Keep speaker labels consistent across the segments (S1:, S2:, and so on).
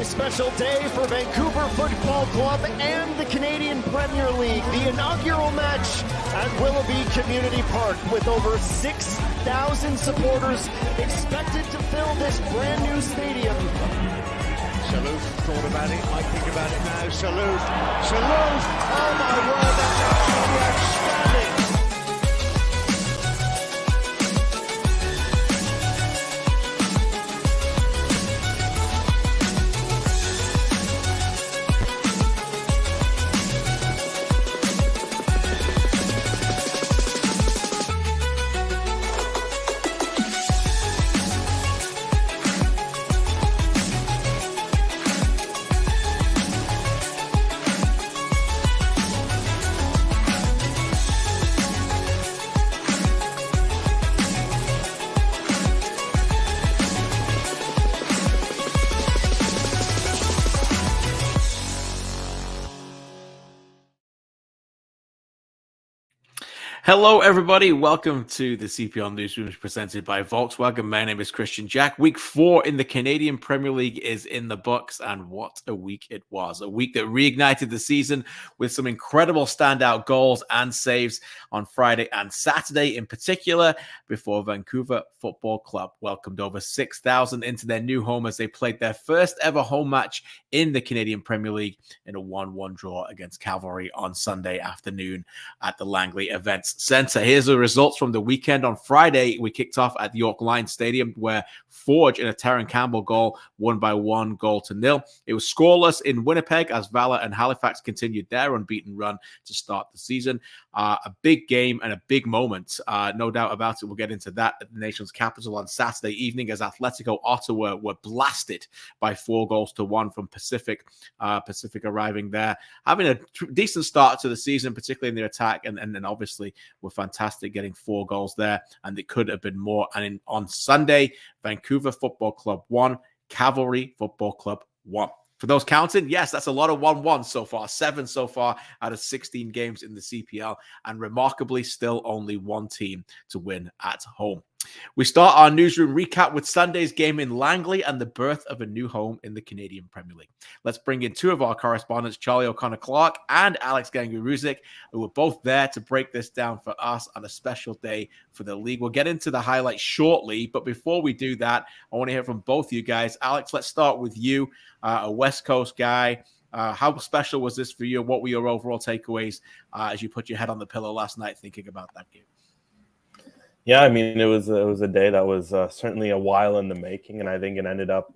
S1: very special day for Vancouver Football Club and the Canadian Premier League. The inaugural match at Willoughby Community Park with over 6,000 supporters expected to fill this brand new stadium.
S2: Salute thought about it, might think about it now. Salute, oh my word, that's absolutely outstanding.
S3: Hello, everybody. Welcome to the CPL Newsroom presented by Volkswagen. My name is Christian Jack. Week 4 in the Canadian Premier League is in the books, and what a week it was. A week that reignited the season with some incredible standout goals and saves on Friday and Saturday in particular, before Vancouver Football Club welcomed over 6,000 into their new home as they played their first ever home match in the Canadian Premier League in a 1-1 draw against Cavalry on Sunday afternoon at the Langley Events Centre. Here's the results from the weekend. On Friday, we kicked off at York Lions Stadium, where Forge in a Terran Campbell goal won by 1-0. It was scoreless in Winnipeg as Valor and Halifax continued their unbeaten run to start the season. A big game and a big moment, no doubt about it. We'll get into that at the nation's capital on Saturday evening as Atletico Ottawa were blasted by 4-1 from Pacific arriving there, having a decent start to the season, particularly in the attack, and then obviously were fantastic getting 4 goals there, and it could have been more. And on Sunday, Vancouver Football Club 1, Cavalry Football Club 1. For those counting, yes, that's a lot of 1-1 so far. 7 so far out of 16 games in the CPL, and remarkably still only one team to win at home. We start our newsroom recap with Sunday's game in Langley and the birth of a new home in the Canadian Premier League. Let's bring in 2 of our correspondents, Charlie O'Connor-Clark and Alex Ganguruzik, who were both there to break this down for us on a special day for the league. We'll get into the highlights shortly, but before we do that, I want to hear from both you guys. Alex, let's start with you, a West Coast guy. How special was this for you? What were your overall takeaways as you put your head on the pillow last night thinking about that game?
S4: Yeah, I mean, it was a day that was certainly a while in the making, and I think it ended up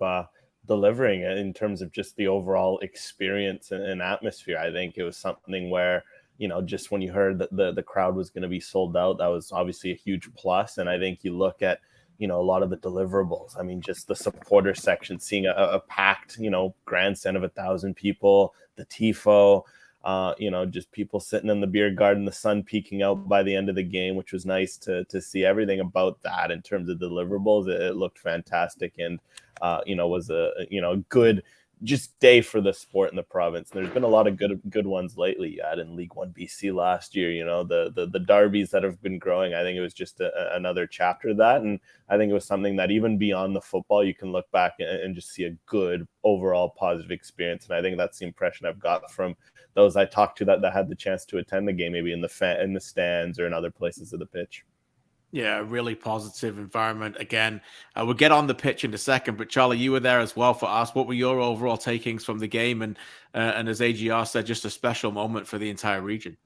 S4: delivering in terms of just the overall experience and atmosphere. I think it was something where, you know, just when you heard that the crowd was going to be sold out, that was obviously a huge plus. And I think you look at, you know, a lot of the deliverables. I mean, just the supporter section, seeing a packed, you know, grandstand of 1,000 people, the TIFO. You know, just people sitting in the beer garden, the sun peeking out by the end of the game, which was nice to see everything about that in terms of deliverables. It looked fantastic, and you know, was a good just day for the sport in the province. And there's been a lot of good ones lately. You had in League One BC last year, you know, the derbies that have been growing. I think it was just another chapter of that, and I think it was something that even beyond the football, you can look back and just see a good overall positive experience. And I think that's the impression I've got from those I talked to that had the chance to attend the game, maybe in the stands or in other places of the pitch.
S3: Yeah, a really positive environment. Again, we'll get on the pitch in a second, but Charlie, you were there as well for us. What were your overall takings from the game? And as AGR said, just a special moment for the entire region.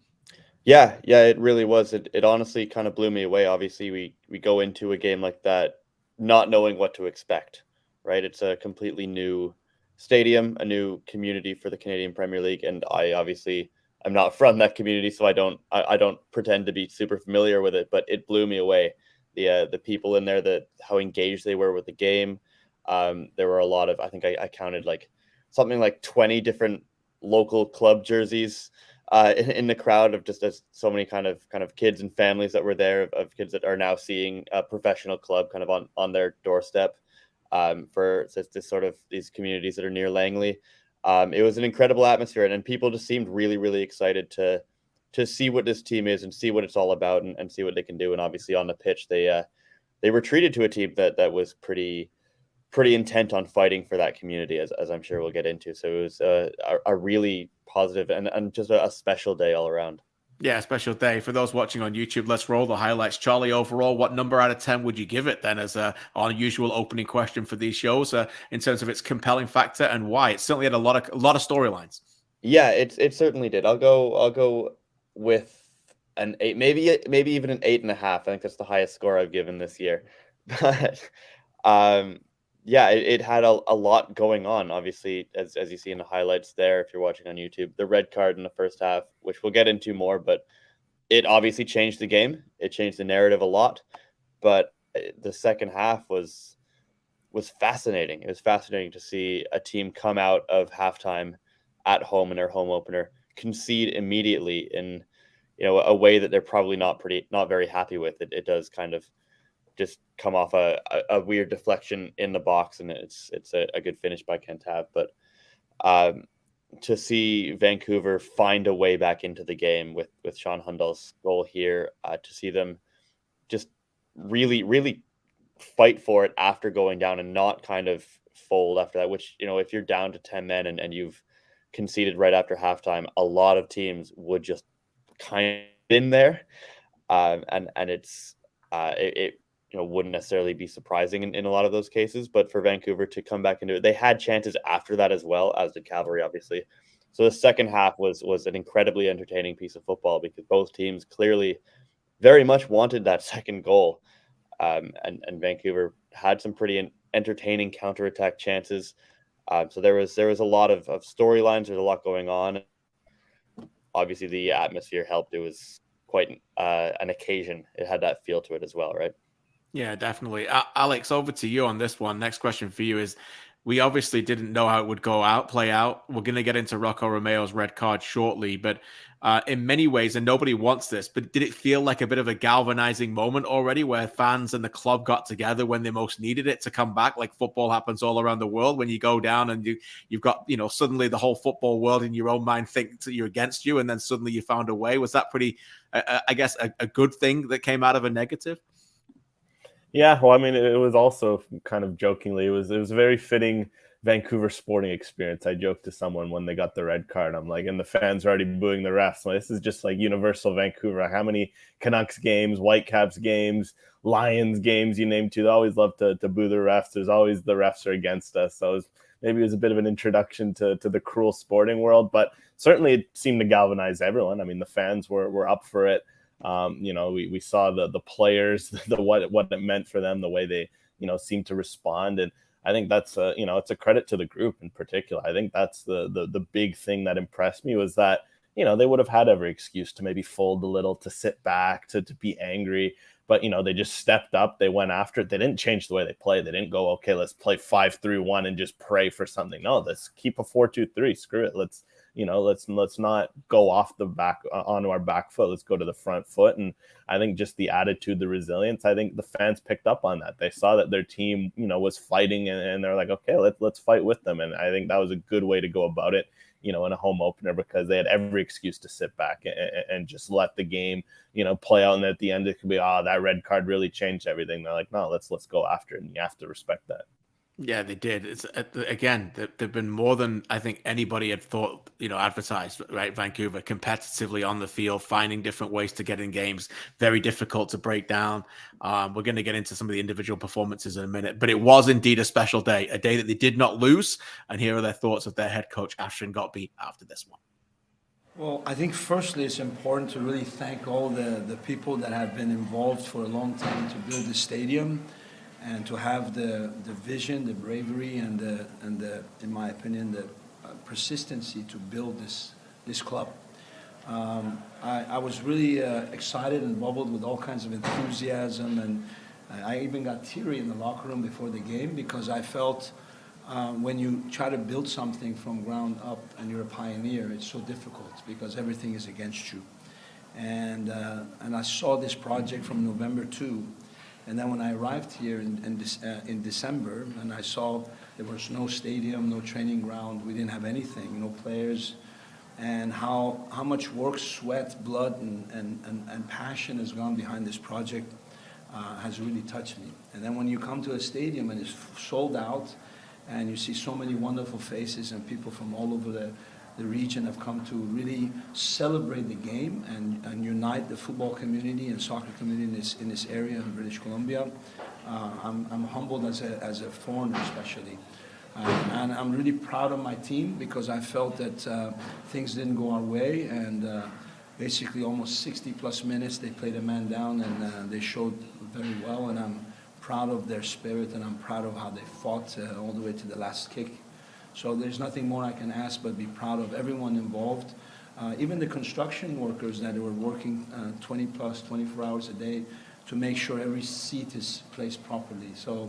S5: Yeah, it really was. It honestly kind of blew me away. Obviously, we go into a game like that not knowing what to expect, right? It's a completely new stadium, a new community for the Canadian Premier League, and I'm not from that community, so I don't pretend to be super familiar with it, but it blew me away. The people in there, how engaged they were with the game. There were a lot of, I think I counted like something like 20 different local club jerseys in the crowd, of just as so many kind of kids and families that were there, of kids that are now seeing a professional club kind of on their doorstep, for this sort of these communities that are near Langley. It was an incredible atmosphere, and people just seemed really, really excited to see what this team is and see what it's all about, and see what they can do. And obviously on the pitch, they retreated to a team that was pretty pretty intent on fighting for that community, as I'm sure we'll get into. So it was a really positive and just a special day all around.
S3: Yeah, special day. For those watching on YouTube, let's roll the highlights. Charlie, overall, what number out of 10 would you give it then as our usual opening question for these shows in terms of its compelling factor and why? It certainly had a lot of storylines.
S5: Yeah, it certainly did. I'll go with an 8, maybe even an 8.5. I think that's the highest score I've given this year. But yeah, it had a lot going on. Obviously, as you see in the highlights there, if you're watching on YouTube, the red card in the first half, which we'll get into more, but it obviously changed the game. It changed the narrative a lot. But the second half was fascinating. It was fascinating to see a team come out of halftime at home in their home opener, concede immediately in a way that they're probably not very happy with. It does kind of just come off a weird deflection in the box, and it's a good finish by Kentav. But to see Vancouver find a way back into the game with Sean Hundal's goal here, to see them just really, really fight for it after going down and not kind of fold after that, which, if you're down to 10 men and you've conceded right after halftime, a lot of teams would just kind of in there. And it's wouldn't necessarily be surprising in a lot of those cases, but for Vancouver to come back into it, they had chances after that as well, as did Cavalry, obviously. So the second half was an incredibly entertaining piece of football because both teams clearly very much wanted that second goal. And Vancouver had some pretty entertaining counterattack chances. So there was a lot of storylines. There's a lot going on. Obviously, the atmosphere helped. It was quite an occasion. It had that feel to it as well, right?
S3: Yeah, definitely. Alex, over to you on this one. Next question for you is, we obviously didn't know how it would play out. We're going to get into Rocco Romeo's red card shortly, but in many ways, and nobody wants this, but did it feel like a bit of a galvanizing moment already where fans and the club got together when they most needed it to come back, like football happens all around the world when you go down and you've got, suddenly the whole football world in your own mind thinks that you're against you, and then suddenly you found a way? Was that pretty, I guess, a good thing that came out of a negative?
S4: Yeah, well, I mean, it was also kind of jokingly, it was a very fitting Vancouver sporting experience. I joked to someone when they got the red card, I'm like, and the fans are already booing the refs. Like, this is just like universal Vancouver. How many Canucks games, Whitecaps games, Lions games, you name to, they always love to boo the refs. There's always the refs are against us. So maybe it was a bit of an introduction to the cruel sporting world, but certainly it seemed to galvanize everyone. I mean, the fans were up for it. We saw the players, what it meant for them, the way they, seemed to respond. And I think that's it's a credit to the group in particular. I think that's the big thing that impressed me was that, they would have had every excuse to maybe fold a little, to sit back, to be angry. But, they just stepped up. They went after it. They didn't change the way they played. They didn't go, okay, let's play 5-3-1 and just pray for something. No, let's keep a 4-2-3. Screw it. Let's not go off the back onto our back foot. Let's go to the front foot. And I think just the attitude, the resilience, I think the fans picked up on that. They saw that their team, was fighting, and they're like, okay, let's fight with them. And I think that was a good way to go about it, in a home opener, because they had every excuse to sit back and just let the game, play out. And at the end, it could be, that red card really changed everything. They're like, no, let's go after it. And you have to respect that.
S3: Yeah, they did. It's again, they've been more than I think anybody had thought, advertised, right? Vancouver competitively on the field, finding different ways to get in games, very difficult to break down. We're going to get into some of the individual performances in a minute, but it was indeed a special day, a day that they did not lose. And here are their thoughts of their head coach, Ashton Gotby, after this one.
S6: Well, I think firstly, it's important to really thank all the people that have been involved for a long time to build the stadium, and to have the vision, the bravery, and the in my opinion, the persistency to build this club. I was really excited and bubbled with all kinds of enthusiasm, and I even got teary in the locker room before the game, because I felt when you try to build something from ground up and you're a pioneer, it's so difficult because everything is against you. And I saw this project from November 2. And then when I arrived here in December, and I saw there was no stadium, no training ground, we didn't have anything, no players, and how much work, sweat, blood, and passion has gone behind this project. has really touched me. And then when you come to a stadium and it's sold out, and you see so many wonderful faces and people from all over the region have come to really celebrate the game and unite the football community and soccer community in this area in British Columbia. I'm humbled as a foreigner especially. And I'm really proud of my team because I felt that things didn't go our way, and basically almost 60 plus minutes they played a man down, and they showed very well, and I'm proud of their spirit, and I'm proud of how they fought all the way to the last kick. So there's nothing more I can ask but be proud of everyone involved, even the construction workers that were working 24 hours a day to make sure every seat is placed properly. So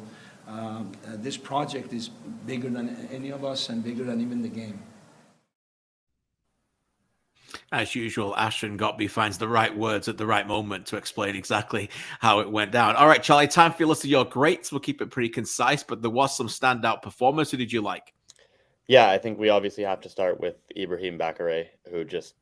S6: this project is bigger than any of us and bigger than even the game.
S3: As usual, Ashton Gotby finds the right words at the right moment to explain exactly how it went down. All right, Charlie, time for your list of your greats. We'll keep it pretty concise, but there was some standout performers. Who did you like?
S5: Yeah, I think we obviously have to start with Ibrahim Bakare, who just...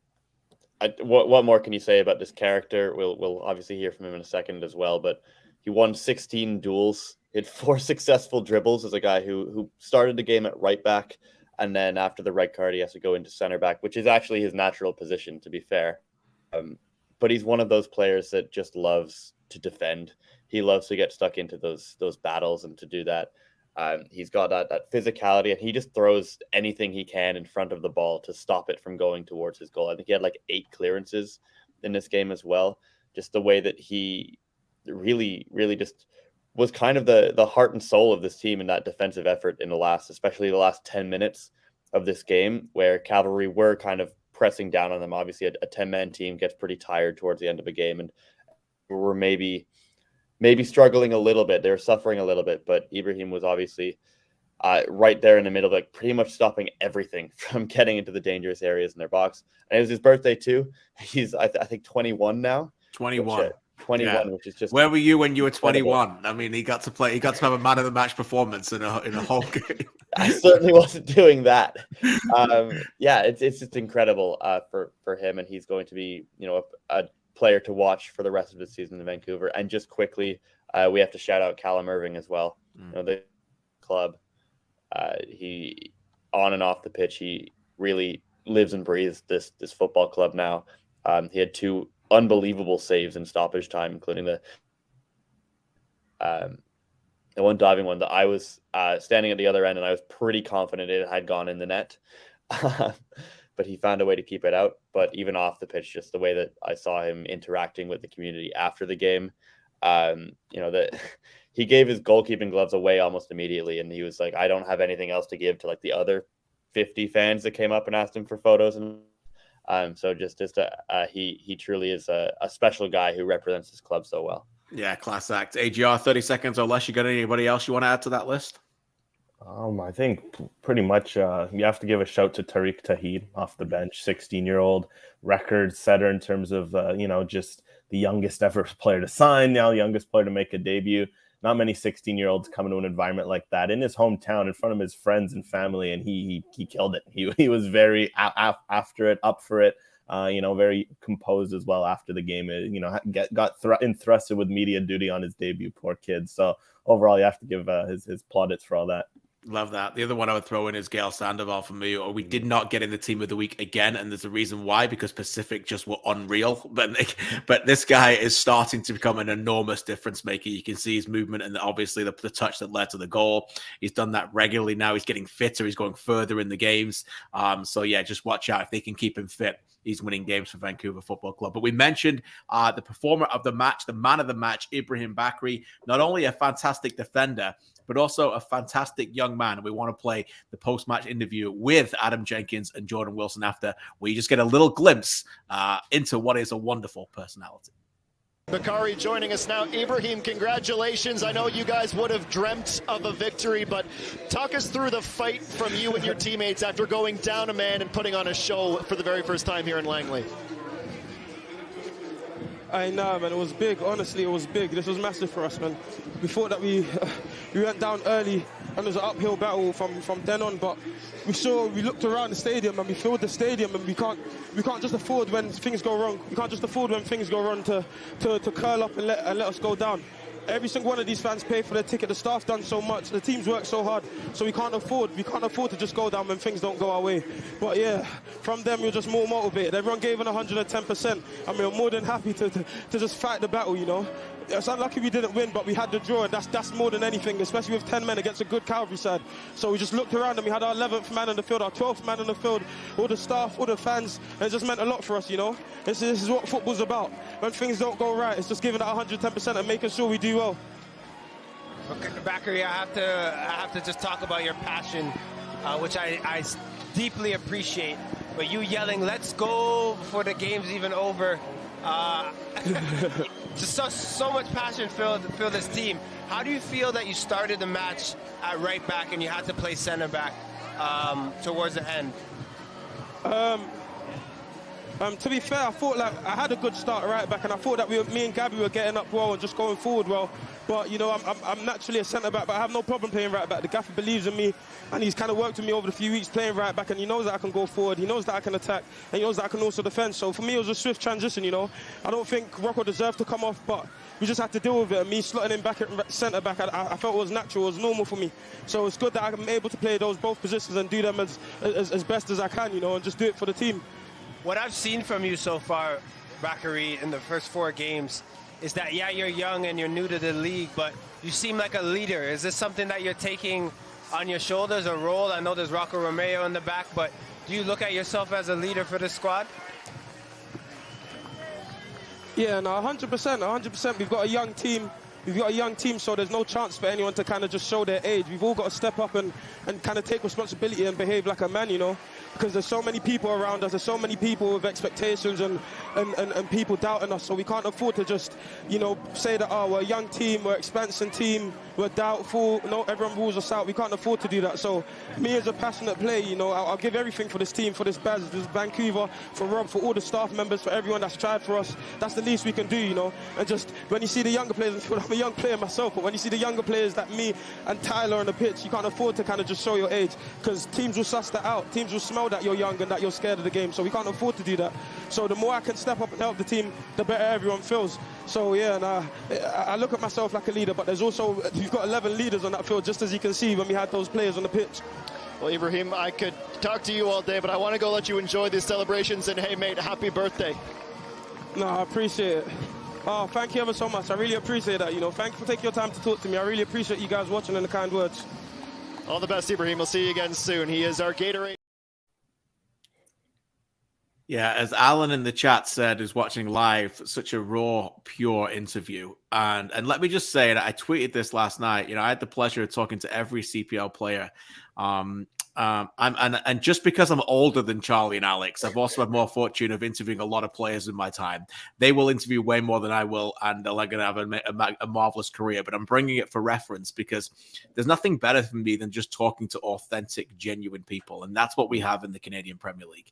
S5: what more can you say about this character? We'll obviously hear from him in a second as well, but he won 16 duels, hit 4 successful dribbles as a guy who started the game at right back, and then after the red card, he has to go into center back, which is actually his natural position, to be fair. But he's one of those players that just loves to defend. He loves to get stuck into those battles and to do that. He's got that physicality, and he just throws anything he can in front of the ball to stop it from going towards his goal. I think he had like 8 clearances in this game as well. Just the way that he really, really just was kind of the heart and soul of this team in that defensive effort in especially the last 10 minutes of this game, where Cavalry were kind of pressing down on them. Obviously, a 10-man team gets pretty tired towards the end of a game, and were maybe struggling a little bit. They were suffering a little bit, but Ibrahim was obviously right there in the middle, like pretty much stopping everything from getting into the dangerous areas in their box. And it was his birthday too. He's I think 21 now.
S3: 21.
S5: 21,
S3: yeah.
S5: Which is just...
S3: Where were you when you were 21? I mean, he got to have a man of the match performance in a whole game.
S5: I certainly wasn't doing that. Yeah, it's just incredible for him, and he's going to be, a player to watch for the rest of the season in Vancouver. And just quickly, we have to shout out Callum Irving as well. The club, he on and off the pitch, he really lives and breathes this football club now. He had 2 unbelievable saves in stoppage time, including the one diving one that I was standing at the other end, and I was pretty confident it had gone in the net. But he found a way to keep it out. But even off the pitch, just the way that I saw him interacting with the community after the game, that he gave his goalkeeping gloves away almost immediately, and he was like, I don't have anything else to give to like the other 50 fans that came up and asked him for photos. And so he truly is a special guy who represents his club so well.
S3: Yeah, class act. AGR, 30 seconds or less. You got anybody else you want to add to that list?
S4: I think pretty much you have to give a shout to Tariq Tahid off the bench, 16-year-old record setter in terms of, just the youngest ever player to sign, now youngest player to make a debut. Not many 16-year-olds come into an environment like that in his hometown in front of his friends and family, and he killed it. He was very after it, up for it, very composed as well after the game. Got entrusted with media duty on his debut, poor kid. So overall, you have to give his plaudits for all that.
S3: Love that. The other one I would throw in is Gail Sandoval for me. We did not get in the team of the week again, and there's a reason why, because Pacific just were unreal. But this guy is starting to become an enormous difference maker. You can see his movement and obviously the touch that led to the goal. He's done that regularly now. He's getting fitter. He's going further in the games. So yeah, just watch out if they can keep him fit. He's winning games for Vancouver Football Club. But we mentioned the performer of the match, the man of the match, Ibrahim Bakare, not only a fantastic defender, but also a fantastic young man. And we want to play the post-match interview with Adam Jenkins and Jordan Wilson after, where you just get a little glimpse into what is a wonderful personality.
S1: Bakare joining us now. Ibrahim, congratulations. I know you guys would have dreamt of a victory, but talk us through the fight from you and your teammates after going down a man and putting on a show for the very first time here in Langley.
S7: I know, man. It was big. Honestly, it was big. This was massive for us, man. We thought that we went down early, and it was an uphill battle from then on. But we looked around the stadium, and we filled the stadium, and we can't just afford when things go wrong. We can't just afford when things go wrong to curl up and let us go down. every single one of these fans pay for their ticket. The staff's done so much. The team's worked so hard. So we can't afford to just go down when things don't go our way. But yeah, from them, we're just more motivated. Everyone gave in 110%, and we were more than happy to just fight the battle, you know. It's unlucky we didn't win, but we had the draw, and that's more than anything, especially with 10 men against a good Cavalry side. So we just looked around and we had our 11th man on the field, our 12th man on the field, all the staff, all the fans, and it just meant a lot for us, you know. This is what football's about. When things don't go right, it's just giving it 110% and making sure we do well.
S8: Okay, Bakare, I have to just talk about your passion, which I deeply appreciate. But you yelling, "Let's go!" before the game's even over. Just so much passion filled this team. How do you feel that you started the match at right back and you had to play center back towards the end?
S7: To be fair, I thought like I had a good start right back, and I thought that me and Gabby were getting up well and just going forward well. But you know, I'm naturally a centre back, but I have no problem playing right back. The gaffer believes in me, and he's kind of worked with me over the few weeks playing right back, and he knows that I can go forward. He knows that I can attack, and he knows that I can also defend. So for me, it was a swift transition. You know, I don't think Rocco deserved to come off, but we just had to deal with it. And me slotting him back at centre back, I felt it was natural, it was normal for me. So it's good that I'm able to play both positions and do them as best as I can. You know, and just do it for the team.
S8: What I've seen from you so far, Bakare, in the first 4 games, is that, yeah, you're young and you're new to the league, but you seem like a leader. Is this something that you're taking on your shoulders, a role? I know there's Rocco Romeo in the back, but do you look at yourself as a leader for this squad?
S7: Yeah, no, 100%. We've got a young team. So there's no chance for anyone to kind of just show their age. We've all got to step up and kind of take responsibility and behave like a man, you know, because there's so many people around us, there's so many people with expectations and people doubting us, so we can't afford to just, you know, say that, oh, we're a young team, we're an expansion team, we're doubtful, no, everyone rules us out. We can't afford to do that. So me as a passionate player, you know, I'll give everything for this team, for this Baz, this Vancouver, for Rob, for all the staff members, for everyone that's tried for us. That's the least we can do, you know. And just when you see the younger players, I'm a young player myself, but when you see the younger players like me and Tyler on the pitch, you can't afford to kind of just show your age, because teams will suss that out. Teams will smell that you're young and that you're scared of the game, so we can't afford to do that. So the more I can step up and help the team, the better everyone feels. So yeah, and I look at myself like a leader, but there's also, you've got 11 leaders on that field, just as you can see when we had those players on the pitch.
S1: Well, Ibrahim, I could talk to you all day, but I want to go let you enjoy these celebrations, and hey, mate, happy birthday.
S7: No, I appreciate it. Oh, thank you ever so much. I really appreciate that, you know. Thank you for taking your time to talk to me. I really appreciate you guys watching and the kind words.
S1: All the best, Ibrahim. We'll see you again soon. He is our Gatorade.
S3: Yeah, as Alan in the chat said, is watching live, such a raw, pure interview. And let me just say that I tweeted this last night. You know, I had the pleasure of talking to every CPL player. And just because I'm older than Charlie and Alex, I've also had more fortune of interviewing a lot of players in my time. They will interview way more than I will, and they're going to have a marvelous career. But I'm bringing it for reference because there's nothing better for me than just talking to authentic, genuine people, and that's what we have in the Canadian Premier League.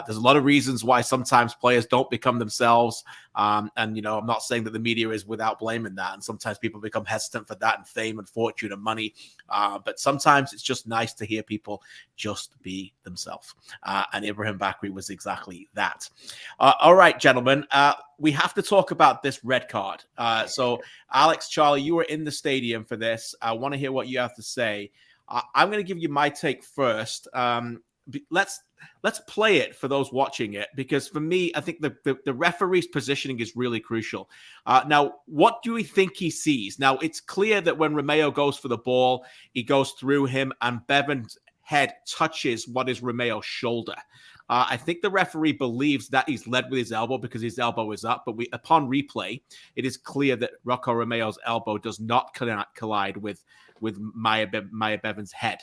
S3: There's a lot of reasons why sometimes players don't become themselves, and you know, I'm not saying that the media is without blame in that, and sometimes people become hesitant for that and fame and fortune and money. But sometimes it's just nice to hear people just be themselves. And Ibrahim Bakare was exactly that. All right, gentlemen, we have to talk about this red card. So Alex, Charlie, you were in the stadium for this. I want to hear what you have to say. I'm going to give you my take first. Let's play it for those watching it, because for me, I think the referee's positioning is really crucial. Now, what do we think he sees? Now, it's clear that when Romeo goes for the ball, he goes through him, and Bevan's head touches what is Romeo's shoulder. I think the referee believes that he's led with his elbow because his elbow is up, but upon replay, it is clear that Rocco Romeo's elbow does not collide with Maya Bevan's head.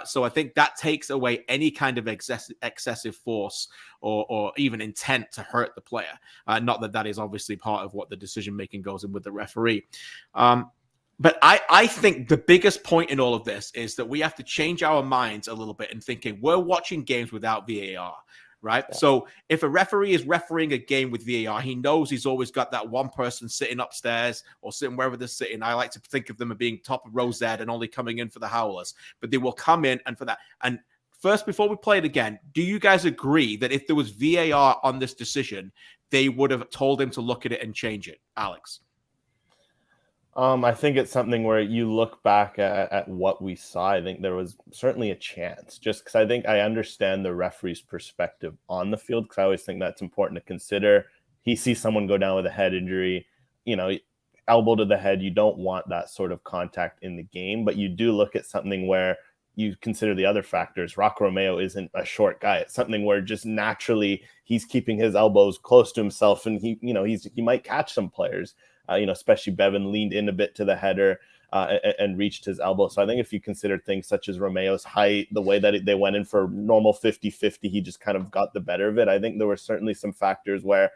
S3: So I think that takes away any kind of excessive force or even intent to hurt the player. Not that is obviously part of what the decision-making goes in with the referee. But I think the biggest point in all of this is that we have to change our minds a little bit in thinking we're watching games without VAR. Right. Yeah. So if a referee is refereeing a game with VAR, he knows he's always got that one person sitting upstairs or sitting wherever they're sitting. I like to think of them as being top of row Z and only coming in for the howlers, but they will come in and for that. And first, before we play it again, do you guys agree that if there was VAR on this decision, they would have told him to look at it and change it? Alex?
S4: I think it's something where you look back at what we saw. I think there was certainly a chance, just because I think I understand the referee's perspective on the field, because I always think that's important to consider. He sees someone go down with a head injury, elbow to the head. You don't want that sort of contact in the game, but you do look at something where you consider the other factors. Rock Romeo isn't a short guy. It's something where just naturally he's keeping his elbows close to himself, and he might catch some players. Especially Bevan leaned in a bit to the header and reached his elbow. So I think if you consider things such as Romeo's height, the way that they went in for normal 50-50, he just kind of got the better of it. I think there were certainly some factors where,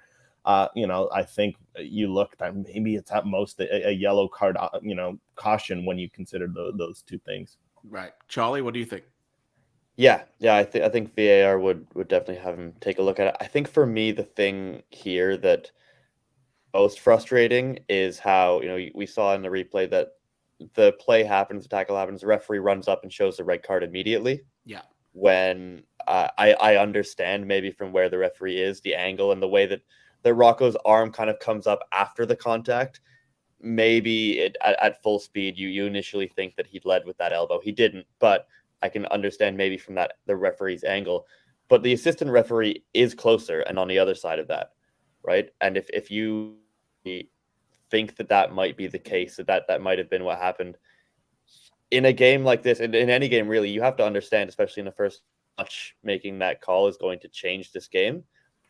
S4: I think you look at maybe it's at most a yellow card, caution when you consider those two things.
S3: Right. Charlie, what do you think?
S5: Yeah. I think VAR would definitely have him take a look at it. I think for me, the thing here that most frustrating is how, we saw in the replay that the play happens, the tackle happens, the referee runs up and shows the red card immediately.
S3: Yeah.
S5: When I understand maybe from where the referee is, the angle and the way that Rocco's arm kind of comes up after the contact, maybe at full speed, you initially think that he'd led with that elbow. He didn't, but I can understand maybe from the referee's angle. But the assistant referee is closer and on the other side of that, right? And if you think that might be the case, that might have been what happened in a game like this, in any game really, you have to understand, especially in the first match, making that call is going to change this game.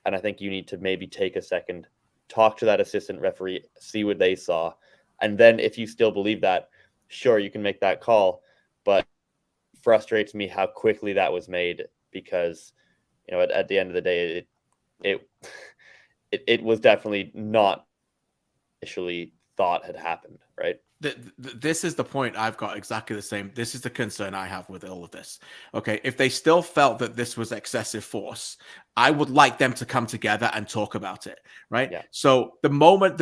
S5: And I think you need to maybe take a second, talk to that assistant referee, see what they saw, and then if you still believe that, sure, you can make that call. But it frustrates me how quickly that was made, because at the end of the day, it was definitely not initially thought had happened, right?
S3: This is the point I've got exactly the same. This is the concern I have with all of this. Okay, if they still felt that this was excessive force, I would like them to come together and talk about it, right?
S5: Yeah.
S3: So the moment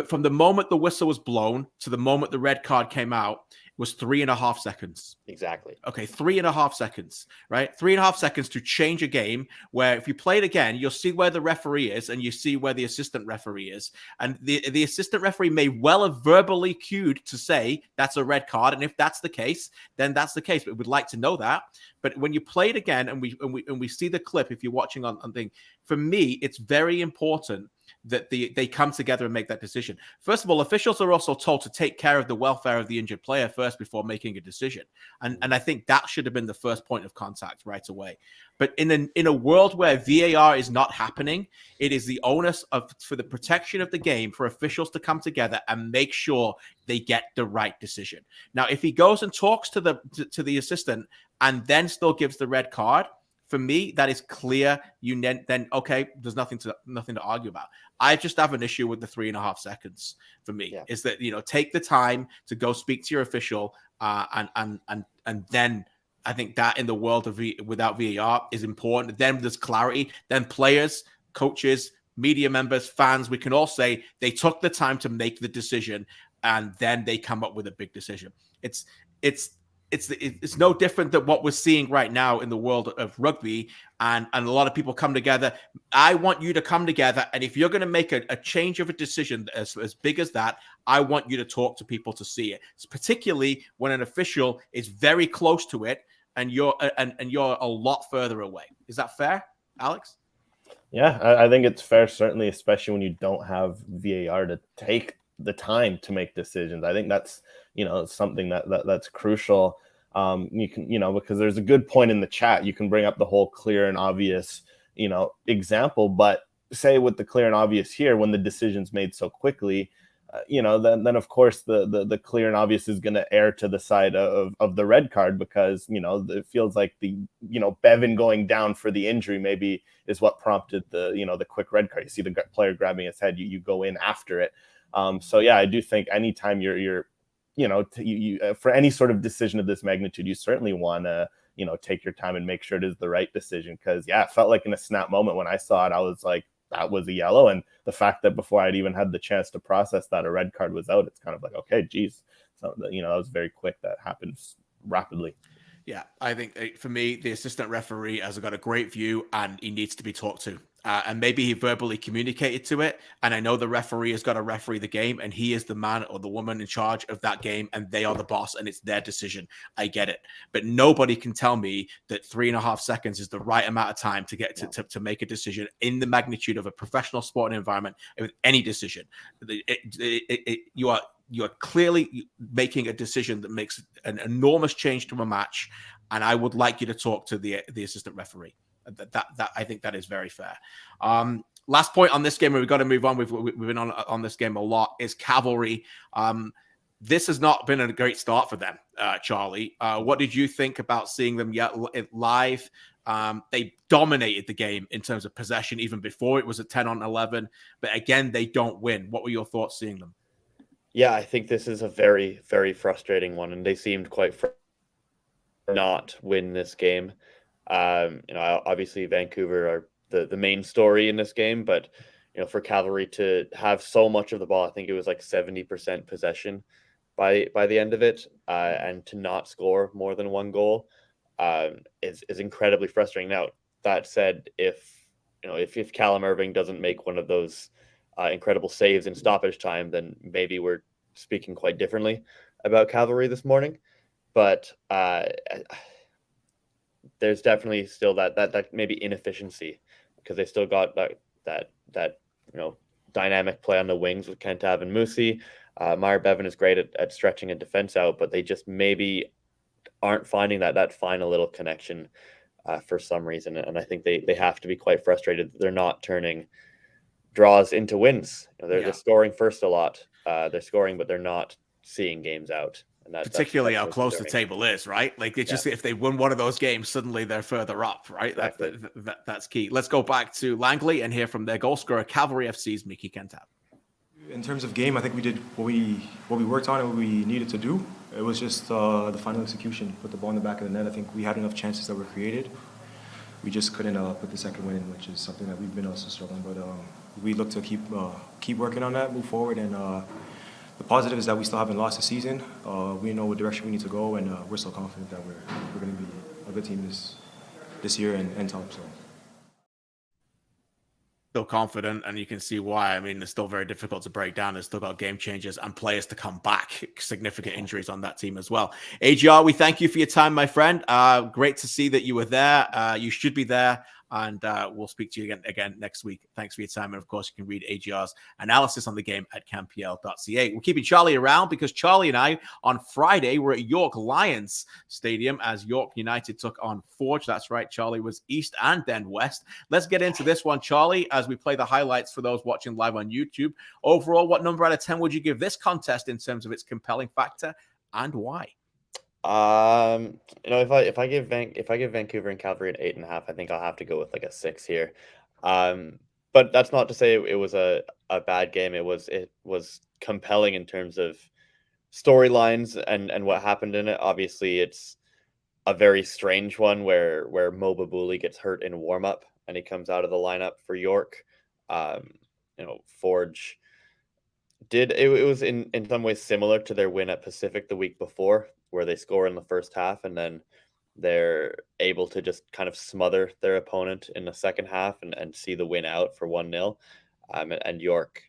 S3: from the moment the whistle was blown to the moment the red card came out was 3.5 seconds.
S5: Exactly.
S3: Okay, 3.5 seconds, right? 3.5 seconds to change a game where if you play it again, you'll see where the referee is and you see where the assistant referee is. And the assistant referee may well have verbally cued to say that's a red card. And if that's the case, then that's the case. But we'd like to know that. But when you play it again and we see the clip, if you're watching on thing, for me, it's very important that they come together and make that decision. First of all, officials are also told to take care of the welfare of the injured player first before making a decision. And I think that should have been the first point of contact right away. But in a world where VAR is not happening, it is the onus for the protection of the game for officials to come together and make sure they get the right decision. Now, if he goes and talks to the assistant and then still gives the red card, for me, that is clear. Then okay, there's nothing to argue about. I just have an issue with the 3.5 seconds. For me, is that take the time to go speak to your official, and then I think that in the world of without VAR is important. Then there's clarity. Then players, coaches, media members, fans, we can all say they took the time to make the decision, and then they come up with a big decision. It's no different than what we're seeing right now in the world of rugby, and a lot of people come together. I want you to come together, and if you're going to make a change of a decision as big as that, I want you to talk to people to see it. It's particularly when an official is very close to it, and you're a lot further away. Is that fair, Alex?
S4: Yeah, I think it's fair, certainly, especially when you don't have VAR to take the time to make decisions. I think that's something that's crucial. You can because there's a good point in the chat. You can bring up the whole clear and obvious example, but say with the clear and obvious here, when the decision's made so quickly, then of course the clear and obvious is going to err to the side of the red card, because it feels like the Bevan going down for the injury maybe is what prompted the quick red card. You see the player grabbing his head, you go in after it. So yeah, I do think anytime you're for any sort of decision of this magnitude, you certainly want to take your time and make sure it is the right decision. Because it felt like in a snap moment when I saw it, I was like, that was a yellow. And the fact that before I'd even had the chance to process that a red card was out, it's kind of like, okay, geez. So that was very quick. That happens rapidly.
S3: Yeah, I think for me, the assistant referee has got a great view and he needs to be talked to. And maybe he verbally communicated to it. And I know the referee has got to referee the game, and he is the man or the woman in charge of that game, and they are the boss, and it's their decision. I get it. But nobody can tell me that 3.5 seconds is the right amount of time to get to make a decision in the magnitude of a professional sporting environment with any decision. You are clearly making a decision that makes an enormous change to a match, and I would like you to talk to the assistant referee. That I think that is very fair. Last point on this game, we've got to move on. We've been on this game a lot. Is Cavalry. This has not been a great start for them, Charlie. What did you think about seeing them live? They dominated the game in terms of possession even before it was a 10-on-11. But again, they don't win. What were your thoughts seeing them?
S5: Yeah, I think this is a very, very frustrating one, and they seemed quite not win this game. Obviously Vancouver are the main story in this game, but for Cavalry to have so much of the ball, I think it was like 70% possession by the end of it, and to not score more than one goal is incredibly frustrating. Now, that said, if Callum Irving doesn't make one of those incredible saves in stoppage time, then maybe we're speaking quite differently about Cavalry this morning. But there's definitely still that maybe inefficiency, because they still got that dynamic play on the wings with Kentav and Musi. Meyer Bevan is great at stretching a defense out, but they just maybe aren't finding that final little connection for some reason. And I think they have to be quite frustrated that they're not turning draws into wins. They're scoring first a lot. They're scoring, but they're not seeing games out.
S3: Particularly how close the table is, right? Like it's just if they win one of those games, suddenly they're further up, right? Exactly. That's key. Let's go back to Langley and hear from their goal scorer, Cavalry FC's Mickey Kentav.
S9: In terms of game, I think we did what we worked on and what we needed to do. It was just the final execution, put the ball in the back of the net. I think we had enough chances that were created. We just couldn't put the second one in, which is something that we've been also struggling. But we look to keep working on that, move forward, and the positive is that we still haven't lost a season. We know what direction we need to go, and we're still confident that we're going to be a good team this year and top. So.
S3: Still confident, and you can see why. I mean, it's still very difficult to break down. There's still got game changers and players to come back. Significant injuries on that team as well. AGR, we thank you for your time, my friend. Great to see that you were there. You should be there. And we'll speak to you again next week. Thanks for your time. And of course, you can read AGR's analysis on the game at campl.ca. We're keeping Charlie around because Charlie and I on Friday were at York Lions Stadium as York United took on Forge. That's right. Charlie was East and then West. Let's get into this one, Charlie, as we play the highlights for those watching live on YouTube. Overall, what number out of 10 would you give this contest in terms of its compelling factor and why?
S5: If I give Vancouver and Cavalry an 8.5, I think I'll have to go with like a 6 here. But that's not to say it was a bad game. It was compelling in terms of storylines and what happened in it. Obviously, it's a very strange one where Mo Babuli gets hurt in warm up and he comes out of the lineup for York. Forge it was in some ways similar to their win at Pacific the week before, where they score in the first half and then they're able to just kind of smother their opponent in the second half and see the win out for 1-0. And York,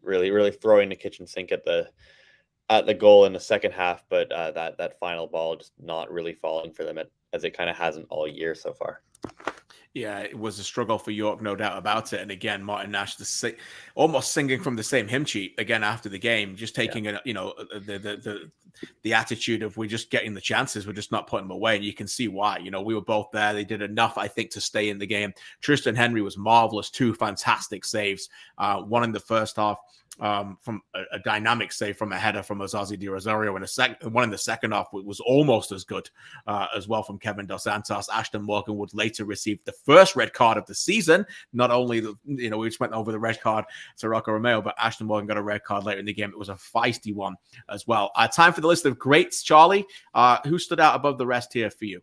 S5: really, really throwing the kitchen sink at the goal in the second half, but that final ball just not really falling for them as it kind of hasn't all year so far.
S3: Yeah, it was a struggle for York, no doubt about it. And again, Martin Nash, almost singing from the same hymn sheet again after the game, just taking the attitude of we're just getting the chances, we're just not putting them away. And you can see why. We were both there. They did enough, I think, to stay in the game. Tristan Henry was marvelous. 2 fantastic saves. One in the first half. From a dynamic save from a header from Ozazi Di Rosario, and one in the second half was almost as good as well from Kevin Dos Santos. Ashton Morgan would later receive the first red card of the season. Not only we just went over the red card to Rocco Romeo, but Ashton Morgan got a red card later in the game. It was a feisty one as well. Time for the list of greats, Charlie. Who stood out above the rest here for you?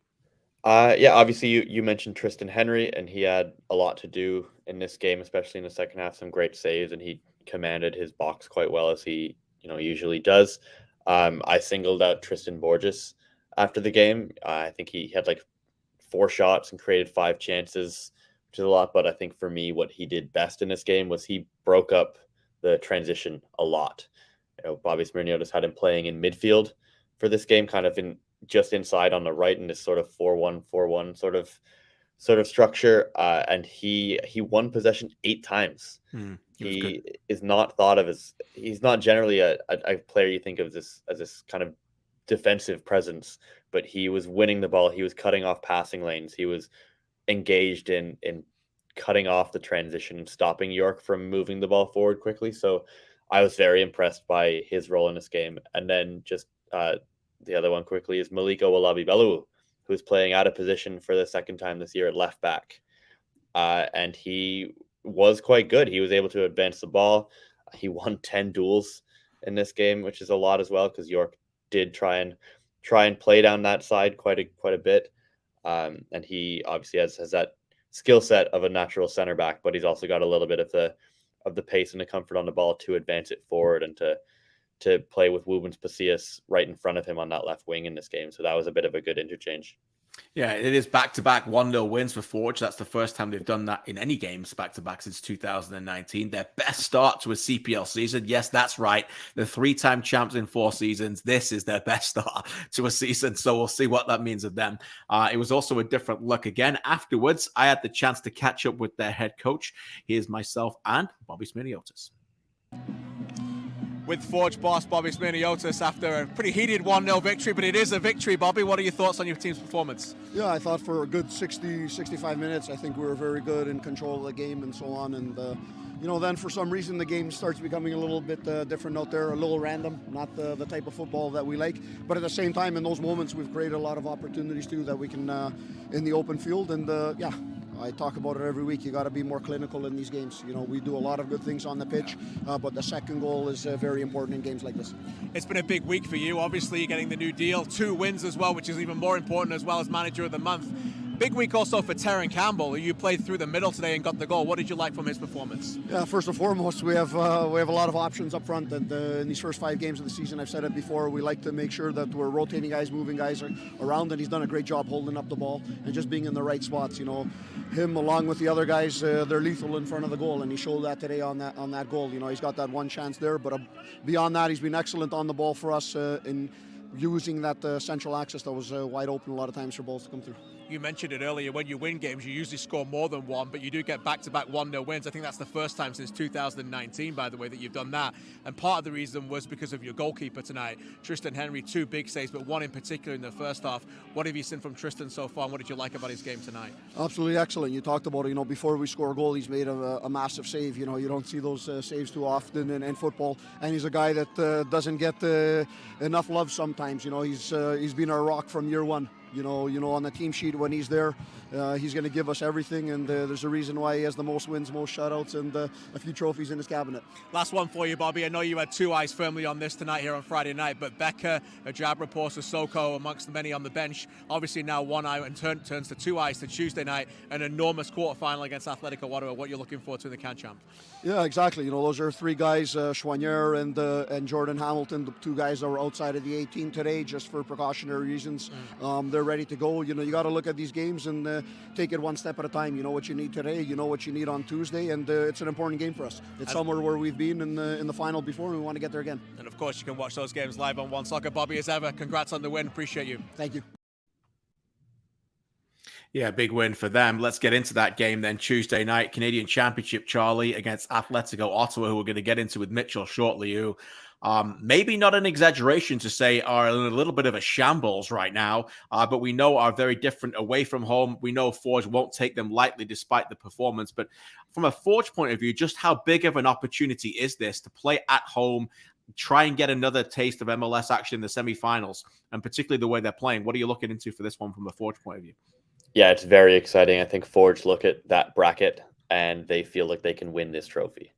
S5: Obviously you mentioned Tristan Henry, and he had a lot to do in this game, especially in the second half. Some great saves, and he commanded his box quite well, as he usually does. I singled out Tristan Borges after the game. I think he had like 4 shots and created 5 chances, which is a lot. But I think for me, what he did best in this game was he broke up the transition a lot. Bobby Smirniotis had him playing in midfield for this game, kind of just inside on the right in this sort of 4-1-4-1 sort of structure. And he won possession 8 times. He is not thought of as, he's not generally a player you think of as this kind of defensive presence, but he was winning the ball. He was cutting off passing lanes. He was engaged in cutting off the transition and stopping York from moving the ball forward quickly. So I was very impressed by his role in this game. And then just the other one quickly is Maliko Walabi-Bellewu, who's playing out of position for the second time this year at left back. And he was quite good. He was able to advance the ball. He won 10 duels in this game, which is a lot as well, because York did try and play down that side quite a bit. And he obviously has that skill set of a natural center back, but he's also got a little bit of the pace and the comfort on the ball to advance it forward and to play with Wubens Pacius right in front of him on that left wing in this game. So that was a bit of a good interchange.
S3: Yeah, it is back-to-back 1-0 wins for Forge. That's the first time they've done that in any games back-to-back since 2019. Their best start to a CPL season. Yes, that's right. The 3-time champs in 4 seasons. This is their best start to a season, so we'll see what that means of them. It was also a different look again. Afterwards, I had the chance to catch up with their head coach. Here's myself and Bobby Smirniotis.
S10: With Forge boss Bobby Smirniotis after a pretty heated 1-0 victory, but it is a victory. Bobby, what are your thoughts on your team's performance?
S11: Yeah, I thought for a good 60, 65 minutes, I think we were very good in control of the game and so on. And, then for some reason the game starts becoming a little bit different out there, a little random, not the type of football that we like. But at the same time, in those moments, we've created a lot of opportunities too that we can in the open field. And I talk about it every week. You got to be more clinical in these games. We do a lot of good things on the pitch, but the second goal is very important in games like this.
S10: It's been a big week for you. Obviously, you're getting the new deal, 2 wins as well, which is even more important, as well as manager of the month. Big week also for Terran Campbell. You played through the middle today and got the goal. What did you like from his performance?
S11: Yeah, first and foremost, we have a lot of options up front. And in these first 5 games of the season, I've said it before, we like to make sure that we're rotating guys, moving guys around, and he's done a great job holding up the ball and just being in the right spots. Him along with the other guys, they're lethal in front of the goal, and he showed that today on that goal. He's got that one chance there, but beyond that, he's been excellent on the ball for us in using that central access that was wide open a lot of times for balls to come through.
S10: You mentioned it earlier, when you win games, you usually score more than 1, but you do get back-to-back 1-0 wins. I think that's the first time since 2019, by the way, that you've done that. And part of the reason was because of your goalkeeper tonight. Tristan Henry, 2 big saves, but 1 in particular in the first half. What have you seen from Tristan so far, and what did you like about his game tonight?
S11: Absolutely excellent. You talked about it, before we score a goal, he's made a massive save. You don't see those saves too often in football. And he's a guy that doesn't get enough love sometimes. He's been our rock from year one. On the team sheet when he's there, he's going to give us everything, and there's a reason why he has the most wins, most shutouts, and a few trophies in his cabinet.
S10: Last one for you, Bobby. I know you had 2 eyes firmly on this tonight here on Friday night, but Becca, Ajabra, Sissoko, amongst the many on the bench, obviously now 1 eye and turns to 2 eyes to Tuesday night, an enormous quarterfinal against Atletico Ottawa. What you're looking forward to in the Can Champ?
S11: Yeah, exactly. Those are 3 guys, Chouanier and Jordan Hamilton, the 2 guys that were outside of the 18 today, just for precautionary reasons. They're ready to go. You got to look at these games and take it one step at a time. You know what you need today, you know what you need on Tuesday, and it's an important game for us. It's somewhere where we've been in the final before, and we want to get there again.
S10: And of course, you can watch those games live on One Soccer. Bobby, as ever, congrats on the win. Appreciate you.
S11: Thank you.
S3: Yeah, big win for them. Let's get into that game then. Tuesday night, Canadian Championship, Charlie, against Atletico Ottawa, who we're going to get into with Mitchell shortly, who maybe not an exaggeration to say are in a little bit of a shambles right now, but we know are very different away from home. We know Forge won't take them lightly despite the performance, but from a Forge point of view, just how big of an opportunity is this to play at home, try and get another taste of MLS action in the semifinals, and particularly the way they're playing? What are you looking into for this one from a Forge point of view?
S5: Yeah, it's very exciting. I think Forge look at that bracket and they feel like they can win this trophy,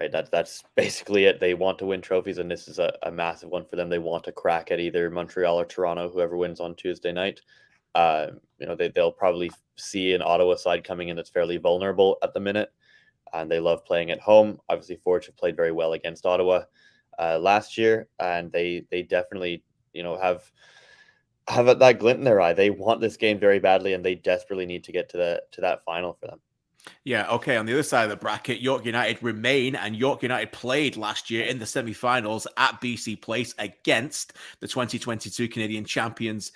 S5: right? That's basically it. They want to win trophies, and this is a massive one for them. They want to crack at either Montreal or Toronto, whoever wins on Tuesday night. They'll probably see an Ottawa side coming in that's fairly vulnerable at the minute, and they love playing at home. Obviously, Forge have played very well against Ottawa last year, and they definitely have that glint in their eye. They want this game very badly, and they desperately need to get to that final for them.
S3: Yeah, okay. On the other side of the bracket, York United remain, and York United played last year in the semi-finals at BC Place against the 2022 Canadian champions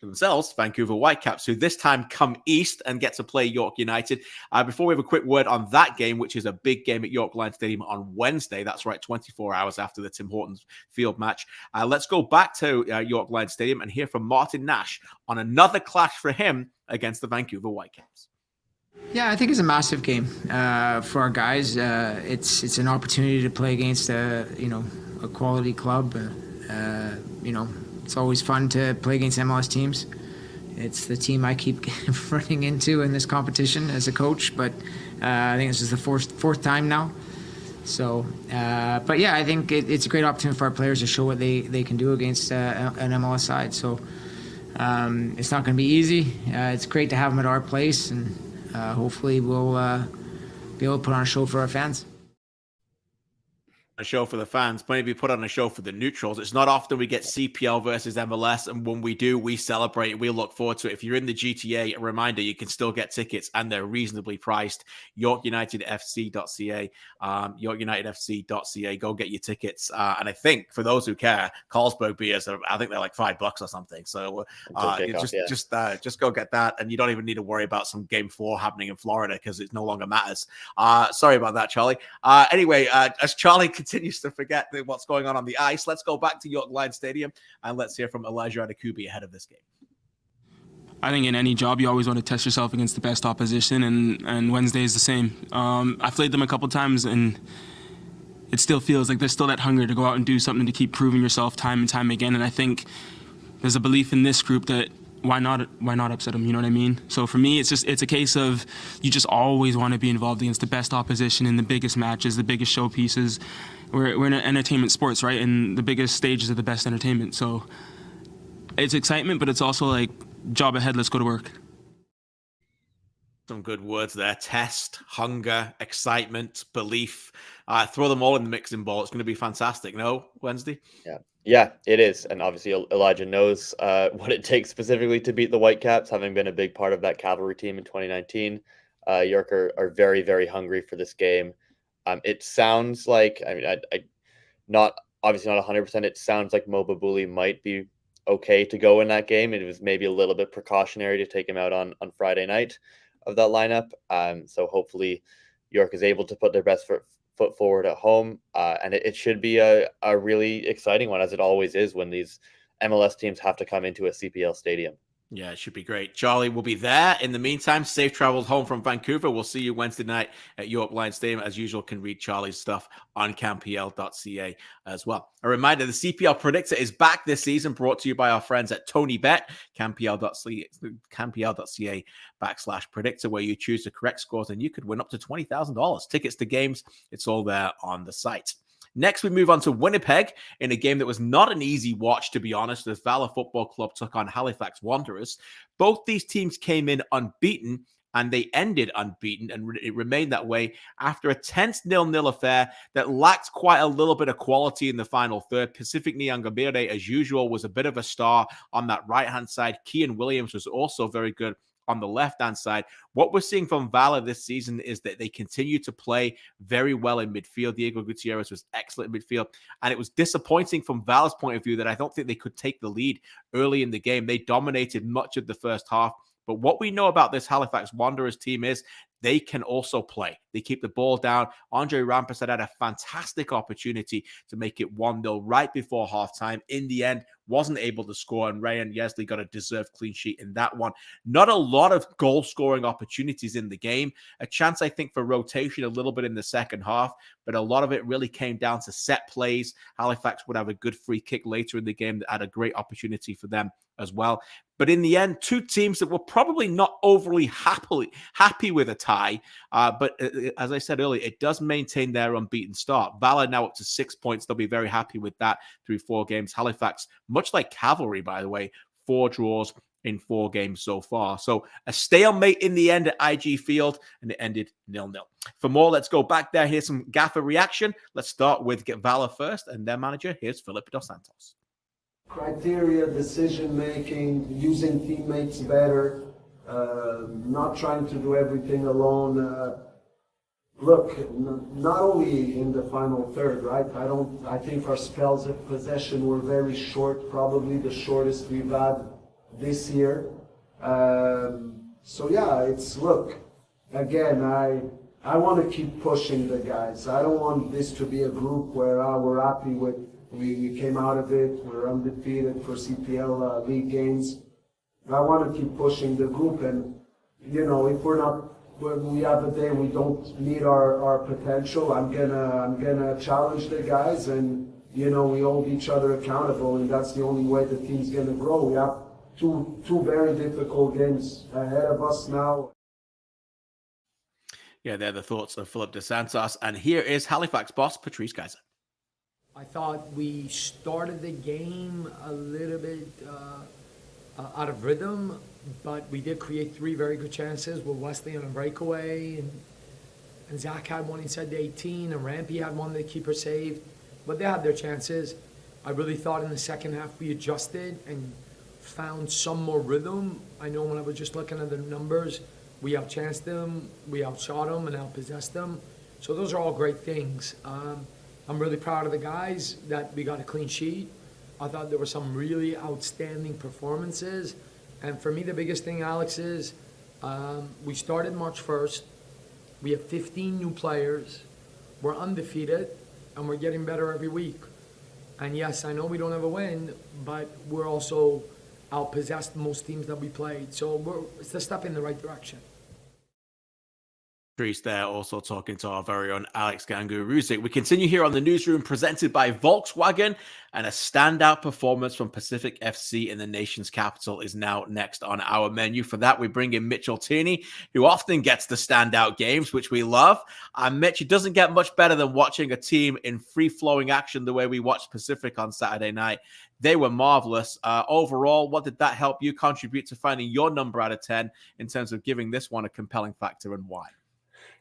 S3: themselves, Vancouver Whitecaps, who this time come east and get to play York United. Before we have a quick word on that game, which is a big game at York Lions Stadium on Wednesday. That's right, 24 hours after the Tim Hortons Field match. Let's go back to York Lions Stadium and hear from Martin Nash on another clash for him against the Vancouver Whitecaps.
S12: Yeah, I think it's a massive game for our guys. It's an opportunity to play against a quality club. It's always fun to play against MLS teams. It's the team I keep running into in this competition as a coach, but I think this is the fourth time now. So, but yeah, I think it's a great opportunity for our players to show what they can do against an MLS side. So it's not going to be easy. It's great to have them at our place, and hopefully we'll be able to put on a show for our fans.
S3: A show for the fans, maybe put on a show for the neutrals. It's not often we get CPL versus MLS, and when we do, we celebrate. We look forward to it. If you're in the GTA, a reminder, you can still get tickets, and they're reasonably priced. YorkUnitedFC.ca, YorkUnitedFC.ca. Go get your tickets. And I think for those who care, Carlsberg beers, I think they're like $5 or something. So just go get that, and you don't even need to worry about some Game 4 happening in Florida because it no longer matters. Sorry about that, Charlie. Anyway, as Charlie continues to forget what's going on the ice, let's go back to York Lions Stadium and let's hear from Elijah Adekubi ahead of this game.
S13: I think in any job, you always want to test yourself against the best opposition, and Wednesday is the same. I've played them a couple times, and it still feels like there's still that hunger to go out and do something to keep proving yourself time and time again. And I think there's a belief in this group that why not upset them? You know what I mean? So for me, it's a case of you just always want to be involved against the best opposition in the biggest matches, the biggest showpieces. We're in an entertainment sports, right? And the biggest stages are the best entertainment. So it's excitement, but it's also like job ahead. Let's go to work.
S3: Some good words there. Test, hunger, excitement, belief. Throw them all in the mixing bowl. It's going to be fantastic. No, Wednesday?
S5: Yeah, it is. And obviously Elijah knows what it takes specifically to beat the Whitecaps, having been a big part of that Cavalry team in 2019. York are very, very hungry for this game. It sounds like, I not 100%. It sounds like Mo Babuli might be okay to go in that game. It was maybe a little bit precautionary to take him out on Friday night of that lineup. So hopefully York is able to put their best foot forward at home. And it should be a really exciting one, as it always is when these MLS teams have to come into a CPL stadium.
S3: Yeah, it should be great. Charlie will be there. In the meantime, safe travels home from Vancouver. We'll see you Wednesday night at York Lions Stadium. As usual, can read Charlie's stuff on campl.ca as well. A reminder, the CPL Predictor is back this season, brought to you by our friends at Tony Bet, campl.ca/predictor, where you choose the correct scores and you could win up to $20,000. Tickets to games, it's all there on the site. Next, we move on to Winnipeg in a game that was not an easy watch, to be honest, as Valor Football Club took on Halifax Wanderers. Both these teams came in unbeaten, and they ended unbeaten, and it remained that way after a tense 0-0 affair that lacked quite a little bit of quality in the final third. Pacific Nyangabire, as usual, was a bit of a star on that right-hand side. Kean Williams was also very good on the left-hand side. What we're seeing from Valor this season is that they continue to play very well in midfield. Diego Gutierrez was excellent in midfield, and it was disappointing from Valor's point of view that I don't think they could take the lead early in the game. They dominated much of the first half, but what we know about this Halifax Wanderers team is they can also play. They keep the ball down. Andre Rampersad had a fantastic opportunity to make it 1-0 right before halftime. In the end, wasn't able to score, and Ryan Yesley got a deserved clean sheet in that one. Not a lot of goal-scoring opportunities in the game. A chance, I think, for rotation a little bit in the second half, but a lot of it really came down to set plays. Halifax would have a good free kick later in the game that had a great opportunity for them as well. But in the end, two teams that were probably not overly happy with a tie. But as I said earlier, it does maintain their unbeaten start. Valor now up to 6 points. They'll be very happy with that through 4 games. Halifax, much like Cavalry, by the way, 4 draws in 4 games so far. So a stalemate in the end at IG Field, and it ended 0-0. For more, let's go back there. Here's some Gaffer reaction. Let's start with Valor first, and their manager, here's Philip Dos Santos.
S14: Criteria, decision-making, using teammates better.
S6: not trying to do everything alone. Look, not only in the final third, right? I think our spells of possession were very short, probably the shortest we've had this year. So yeah, look, again, I want to keep pushing the guys. I don't want this to be a group where we're happy with, we came out of it, we're undefeated for CPL league games. I want to keep pushing the group, and if we have a day we don't meet our potential, I'm gonna challenge the guys, and we hold each other accountable, and that's the only way the team's gonna grow. We have two very difficult games ahead of us now.
S3: Yeah, they're the thoughts of Philip DeSantos. And here is Halifax boss, Patrice Kaiser.
S14: I thought we started the game a little bit out of rhythm, but we did create 3 very good chances with Wesley on a breakaway, and Zach had one inside the 18, and Rampy had one the keeper saved. But they had their chances. I really thought in the second half we adjusted and found some more rhythm. I know when I was just looking at the numbers, we outchanced them, we outshot them, and outpossessed them. So those are all great things. I'm really proud of the guys that we got a clean sheet. I thought there were some really outstanding performances. And for me, the biggest thing, Alex, is we started March 1st. We have 15 new players. We're undefeated, and we're getting better every week. And yes, I know we don't have a win, but we're also outpossessed most teams that we played. So it's a step in the right direction.
S3: Patrice there, also talking to our very own Alex Gangu-Ruzic. We continue here on the newsroom, presented by Volkswagen, and a standout performance from Pacific FC in the nation's capital is now next on our menu. For that, we bring in Mitchell Tierney, who often gets the standout games, which we love. And Mitch, it doesn't get much better than watching a team in free-flowing action the way we watched Pacific on Saturday night. They were marvelous. Overall, what did that help you contribute to finding your number out of 10 in terms of giving this one a compelling factor, and why?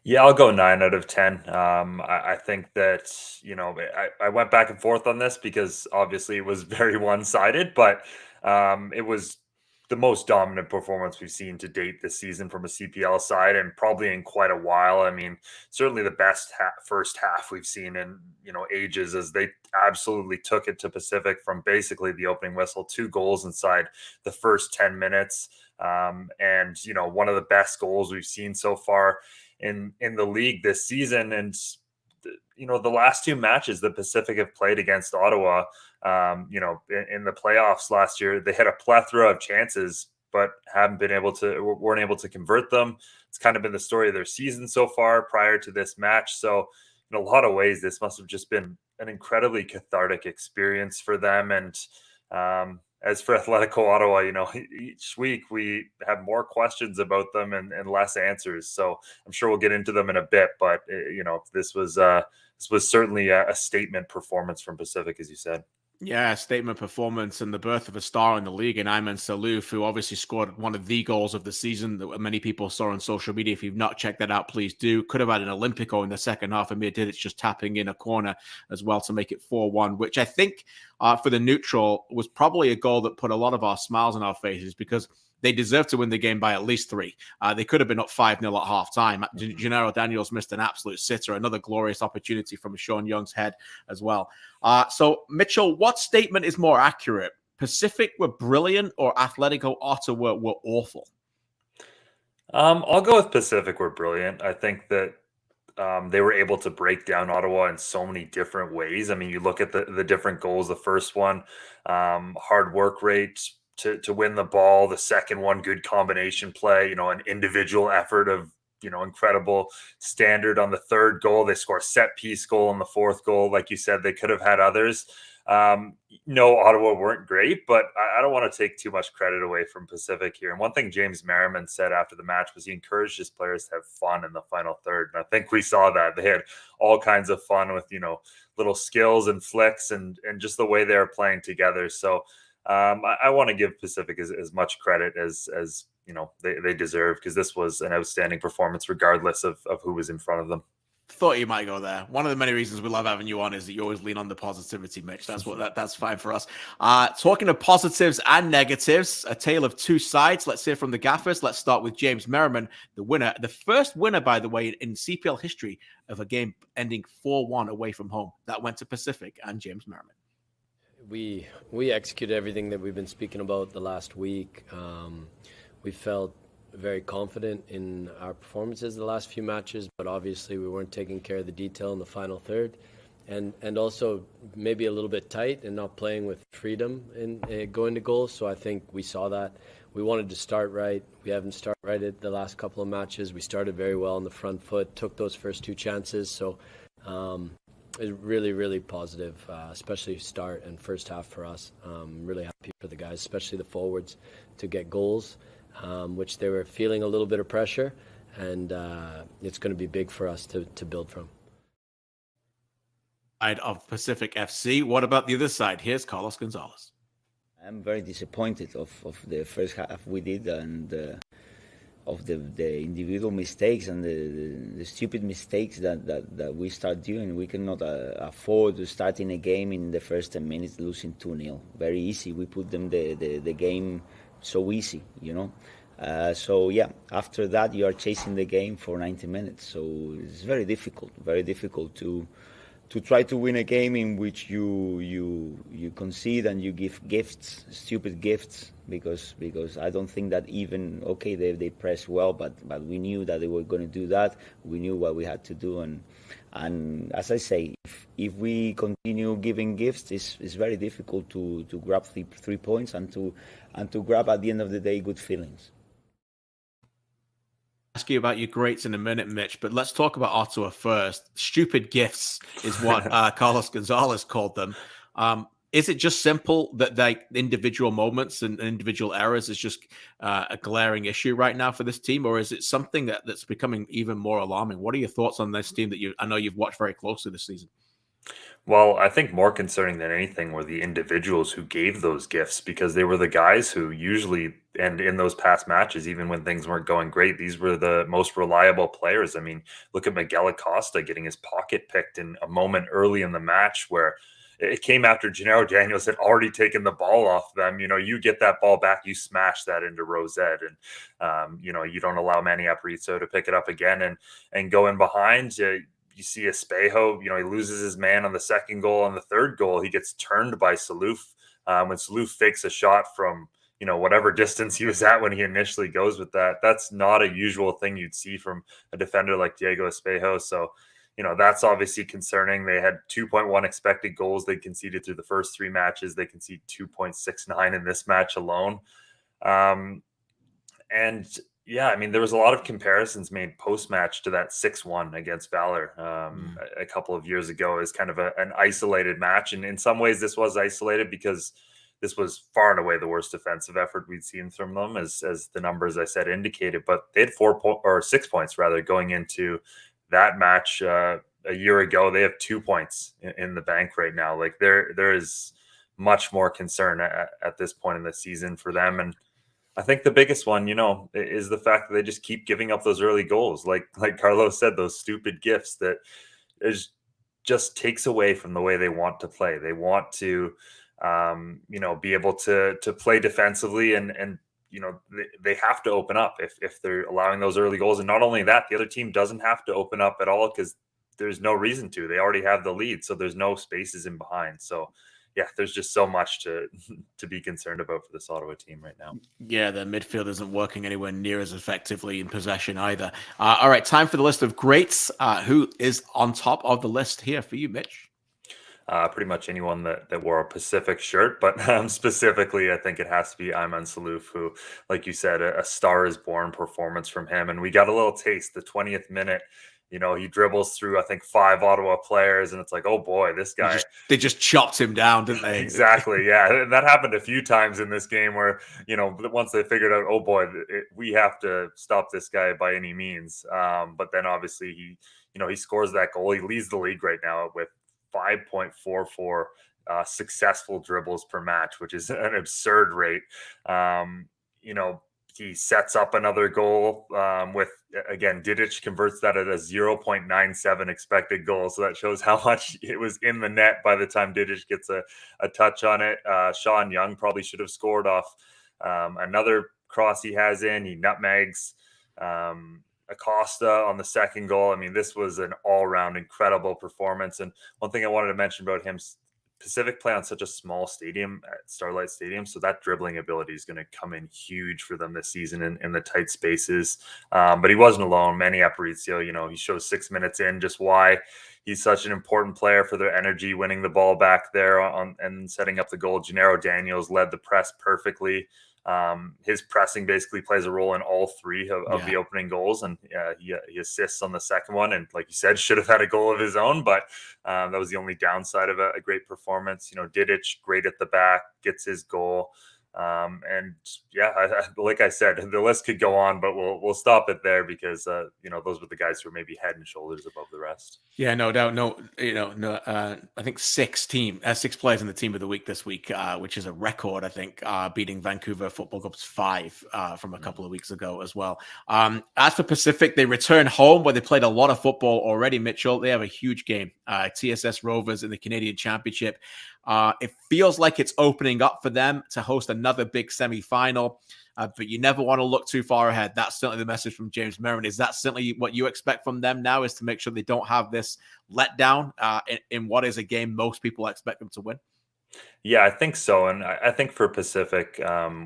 S15: Yeah, I'll go 9 out of 10. I think that, I went back and forth on this because obviously it was very one-sided, but it was the most dominant performance we've seen to date this season from a CPL side, and probably in quite a while. I mean, certainly the best first half we've seen in, ages, as they absolutely took it to Pacific from basically the opening whistle, 2 goals inside the first 10 minutes. And, one of the best goals we've seen so far in the league this season. And the last 2 matches the Pacific have played against Ottawa, in the playoffs last year, they had a plethora of chances but weren't able to convert them. It's kind of been the story of their season so far prior to this match. So in a lot of ways, this must have just been an incredibly cathartic experience for them. And as for Atletico Ottawa, each week we have more questions about them and less answers. So I'm sure we'll get into them in a bit. But this was certainly a statement performance from Pacific, as you said.
S3: Yeah, statement performance and the birth of a star in the league in Ayman Salouf, who obviously scored one of the goals of the season that many people saw on social media. If you've not checked that out, please do. Could have had an Olympico in the second half. Amir Didic just tapping in a corner as well to make it 4-1, which I think for the neutral was probably a goal that put a lot of our smiles on our faces, because they deserved to win the game by at least 3. They could have been up 5-0 at halftime. Gennaro Daniels missed an absolute sitter, another glorious opportunity from Sean Young's head as well. So, Mitchell, what statement is more accurate? Pacific were brilliant, or Atletico Ottawa were awful?
S15: I'll go with Pacific were brilliant. I think that they were able to break down Ottawa in so many different ways. I mean, you look at the different goals. The first one, hard work rate to win the ball. The second one, good combination play, an individual effort of, incredible standard. On the third goal, they score a set piece goal. On the fourth goal, like you said, they could have had others. No, Ottawa weren't great, but I don't want to take too much credit away from Pacific here. And one thing James Merriman said after the match was he encouraged his players to have fun in the final third. And I think we saw that. They had all kinds of fun with, little skills and flicks and just the way they were playing together. So I want to give Pacific as much credit as they deserve, because this was an outstanding performance regardless of who was in front of them.
S3: Thought you might go there. One of the many reasons we love having you on is that you always lean on the positivity, Mitch. That's fine for us. Talking of positives and negatives, a tale of two sides. Let's hear from the gaffers. Let's start with James Merriman, the winner, the first winner, by the way, in CPL history of a game ending 4-1 away from home. That went to Pacific and James Merriman.
S16: We executed everything that we've been speaking about the last week. We felt very confident in our performances the last few matches, but obviously we weren't taking care of the detail in the final third, and also maybe a little bit tight and not playing with freedom in going to goal. So I think we saw that. We wanted to start right. We haven't started right at the last couple of matches. We started very well on the front foot, took those first two chances. So it's really, really positive, especially start and first half for us. Really happy for the guys, especially the forwards, to get goals. Which they were feeling a little bit of pressure, and it's going to be big for us to build from.
S3: Side of Pacific FC. What about the other side? Here's Carlos Gonzalez.
S17: I'm very disappointed of the first half we did, and of the individual mistakes and the stupid mistakes that we start doing. We cannot afford to start in a game in the first 10 minutes losing 2-0. Very easy. We put them the game so easy, you know. So yeah, after that you are chasing the game for 90 minutes. So it's very difficult to try to win a game in which you concede and you give gifts, stupid gifts, because I don't think that even they pressed well, but we knew that they were going to do that. We knew what we had to do, and as I say, if we continue giving gifts, it's very difficult to grab 3 points and to grab at the end of the day good feelings.
S3: Ask you about your greats in a minute, Mitch, but let's talk about Ottawa first. Stupid gifts is what Carlos Gonzalez called them. Is it just simple that like individual moments and individual errors is just a glaring issue right now for this team, or is it something that's becoming even more alarming? What are your thoughts on this team that I know you've watched very closely this season?
S15: Well, I think more concerning than anything were the individuals who gave those gifts, because they were the guys who usually, and in those past matches, even when things weren't going great, these were the most reliable players. I mean, look at Miguel Acosta getting his pocket picked in a moment early in the match where it came after Gennaro Daniels had already taken the ball off them. You know, you get that ball back, you smash that into Rosette, and you know, you don't allow Manny Aparicio to pick it up again and go in behind. You see Espejo, you know, he loses his man on the second goal. On the third goal, he gets turned by Saluf. When Saluf fakes a shot from, you know, whatever distance he was at when he initially goes with that, that's not a usual thing you'd see from a defender like Diego Espejo. So, you know, that's obviously concerning. They had 2.1 expected goals they conceded through the first 3 matches. They conceded 2.69 in this match alone. And yeah, I mean, there was a lot of comparisons made post-match to that 6-1 against Valor a couple of years ago as kind of an isolated match. And in some ways, this was isolated because this was far and away the worst defensive effort we'd seen from them, as the numbers I said indicated. But they had 6 points rather going into that match a year ago. They have 2 points in the bank right now. Like there is much more concern at this point in the season for them. And I think the biggest one, you know, is the fact that they just keep giving up those early goals. Like Carlos said, those stupid gifts that is just takes away from the way they want to play. They want to, you know, be able to play defensively, and you know, they have to open up if they're allowing those early goals. And not only that, the other team doesn't have to open up at all because there's no reason to. They already have the lead, so there's no spaces in behind. So yeah, there's just so much to be concerned about for this Ottawa team right now.
S3: Yeah, the midfield isn't working anywhere near as effectively in possession either. All right, time for the list of greats. Who is on top of the list here for you, Mitch?
S15: Pretty much anyone that wore a Pacific shirt, but specifically, I think it has to be Ayman Saluf, who, like you said, a star is born performance from him. And we got a little taste, the 20th minute. You know, he dribbles through, I think, 5 Ottawa players, and it's like, oh boy, this guy.
S3: They just chopped him down, didn't they?
S15: Exactly, yeah. And that happened a few times in this game where, you know, once they figured out, oh boy, we have to stop this guy by any means. But then obviously he scores that goal. He leads the league right now with 5.44 successful dribbles per match, which is an absurd rate. You know, he sets up another goal with, again, Didic converts that at a 0.97 expected goal. So that shows how much it was in the net by the time Didic gets a touch on it. Sean Young probably should have scored off another cross he has in. He nutmegs Acosta on the second goal. I mean, this was an all-round incredible performance. And one thing I wanted to mention about him, Pacific play on such a small stadium at Starlight Stadium, so that dribbling ability is going to come in huge for them this season in the tight spaces. But he wasn't alone. Manny Aparicio, he shows 6 minutes in just why he's such an important player for their energy, winning the ball back there and setting up the goal. Gennaro Daniels led the press perfectly. His pressing basically plays a role in all three of the opening goals, and he assists on the second one, and like you said, should have had a goal of his own, but that was the only downside of a great performance. Didic, great at the back, gets his goal. And like I said, the list could go on, but we'll stop it there because those were the guys who were maybe head and shoulders above the rest.
S3: Yeah, no doubt. I think 6 players in the team of the week this week, which is a record. I think beating Vancouver Football Club's 5 from a couple of weeks ago as well. As for Pacific, they return home where they played a lot of football already. Mitchell, they have a huge game. TSS Rovers in the Canadian Championship. It feels like it's opening up for them to host another big semi-final, but you never want to look too far ahead. That's certainly the message from James Merrin. Is that certainly what you expect from them now, is to make sure they don't have this letdown in what is a game most people expect them to win?
S15: Yeah, I think so. And I think for Pacific,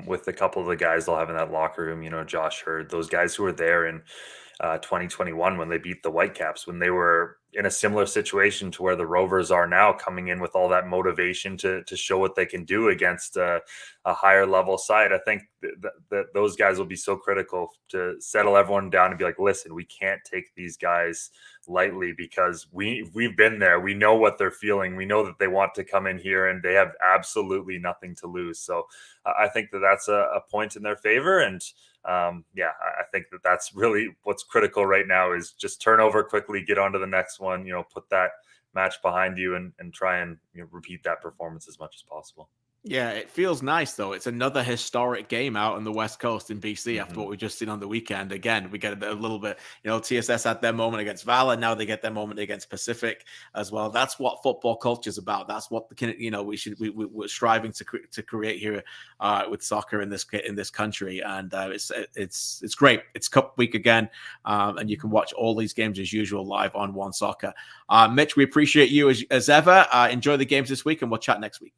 S15: with a couple of the guys they'll have in that locker room, Josh Hurd, those guys who were there in 2021 when they beat the Whitecaps, when they were in a similar situation to where the Rovers are now, coming in with all that motivation to show what they can do against a higher level side. I think that those guys will be so critical to settle everyone down and be like, listen, we can't take these guys lightly because we've been there. We know what they're feeling. We know that they want to come in here and they have absolutely nothing to lose. So I think that that's a point in their favor. And I think that that's really what's critical right now, is just turn over quickly, get on to the next one, put that match behind you and try and repeat that performance as much as possible.
S3: Yeah, it feels nice, though. It's another historic game out on the West Coast in BC after what we just seen on the weekend. Again, we get a little bit, TSS had their moment against Valor. Now they get their moment against Pacific as well. That's what football culture is about. That's what we're striving to create here with soccer in this country. And it's great. It's Cup week again, and you can watch all these games as usual live on One Soccer. Mitch, we appreciate you as ever. Enjoy the games this week, and we'll chat next week.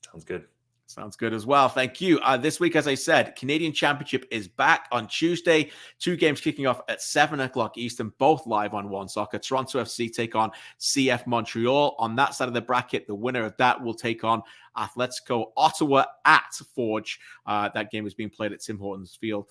S15: Sounds good.
S3: Sounds good as well. Thank you. This week, as I said, Canadian Championship is back on Tuesday. 2 games kicking off at 7 o'clock Eastern, both live on One Soccer. Toronto FC take on CF Montreal. On that side of the bracket, the winner of that will take on Atletico Ottawa at Forge. That game is being played at Tim Hortons Field.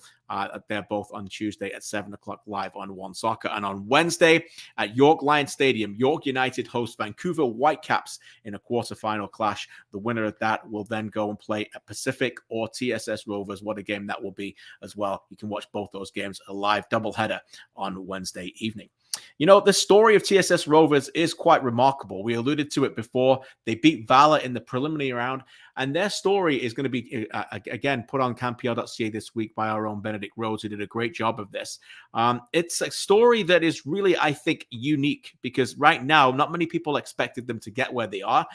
S3: They're both on Tuesday at 7 o'clock live on One Soccer. And on Wednesday at York Lions Stadium, York United host Vancouver Whitecaps in a quarterfinal clash. The winner of that will then go and play at Pacific or TSS Rovers. What a game that will be as well. You can watch both those games, a live doubleheader on Wednesday evening. The story of TSS Rovers is quite remarkable. We alluded to it before. They beat Valor in the preliminary round, and their story is going to be, again, put on CanPL.ca this week by our own Benedict Rhodes, who did a great job of this. It's a story that is really, I think, unique, because right now, not many people expected them to get where they are.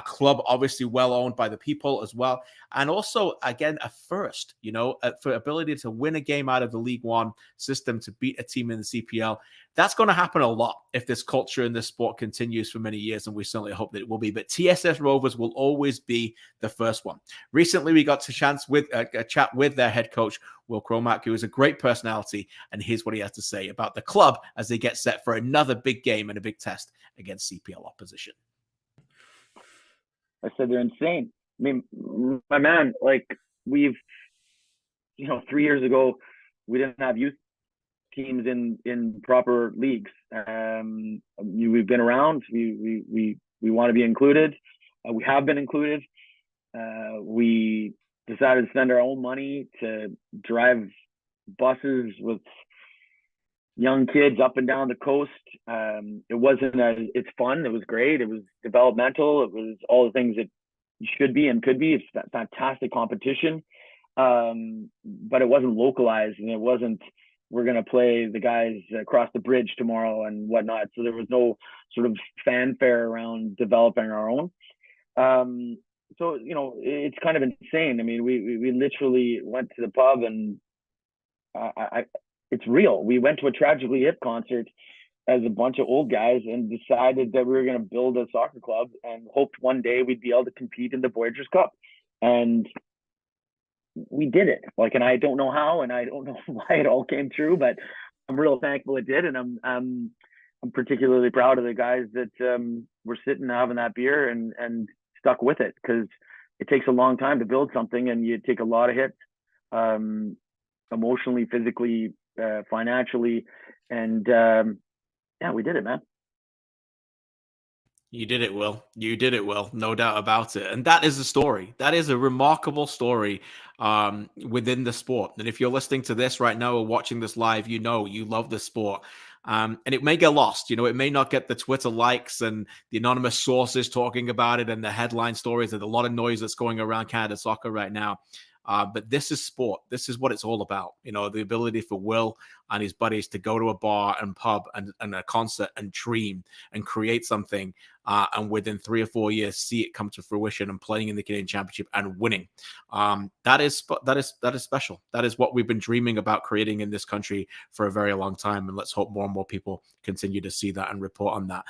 S3: Club, obviously well owned by the people as well. And also, again, a first, for ability to win a game out of the League One system, to beat a team in the CPL. That's going to happen a lot if this culture in this sport continues for many years, and we certainly hope that it will be. But TSS Rovers will always be the first one. Recently, we got a chance with a chat with their head coach, Will Cromack, who is a great personality, and here's what he has to say about the club as they get set for another big game and a big test against CPL opposition.
S18: I said they're insane. I mean, my man, we've, 3 years ago, we didn't have youth teams in proper leagues. We've been around. We want to be included. We have been included. We decided to spend our own money to drive buses with young kids up and down the coast. It's fun. It was great. It was developmental. It was all the things that you should be and could be. It's fantastic competition. but it wasn't localized, and it wasn't, we're going to play the guys across the bridge tomorrow and whatnot. So there was no sort of fanfare around developing our own. So, it's kind of insane. I mean, we literally went to the pub, and it's real. We went to a Tragically Hip concert as a bunch of old guys and decided that we were going to build a soccer club and hoped one day we'd be able to compete in the Voyageurs Cup. And we did it. And I don't know how, and I don't know why it all came true, but I'm real thankful it did. And I'm particularly proud of the guys that were sitting having that beer and stuck with it, because it takes a long time to build something, and you take a lot of hits, emotionally, physically, financially, and yeah, we did it, man.
S3: You did it, Will. You did it, Will. No doubt about it. And that is a story. That is a remarkable story within the sport. And if you're listening to this right now or watching this live, you love the sport. And it may get lost. It may not get the Twitter likes and the anonymous sources talking about it and the headline stories and a lot of noise that's going around Canada soccer right now. But this is sport. This is what it's all about. The ability for Will and his buddies to go to a bar and pub and a concert and dream and create something. And within 3 or 4 years, see it come to fruition and playing in the Canadian Championship and winning. That is special. That is what we've been dreaming about creating in this country for a very long time. And let's hope more and more people continue to see that and report on that.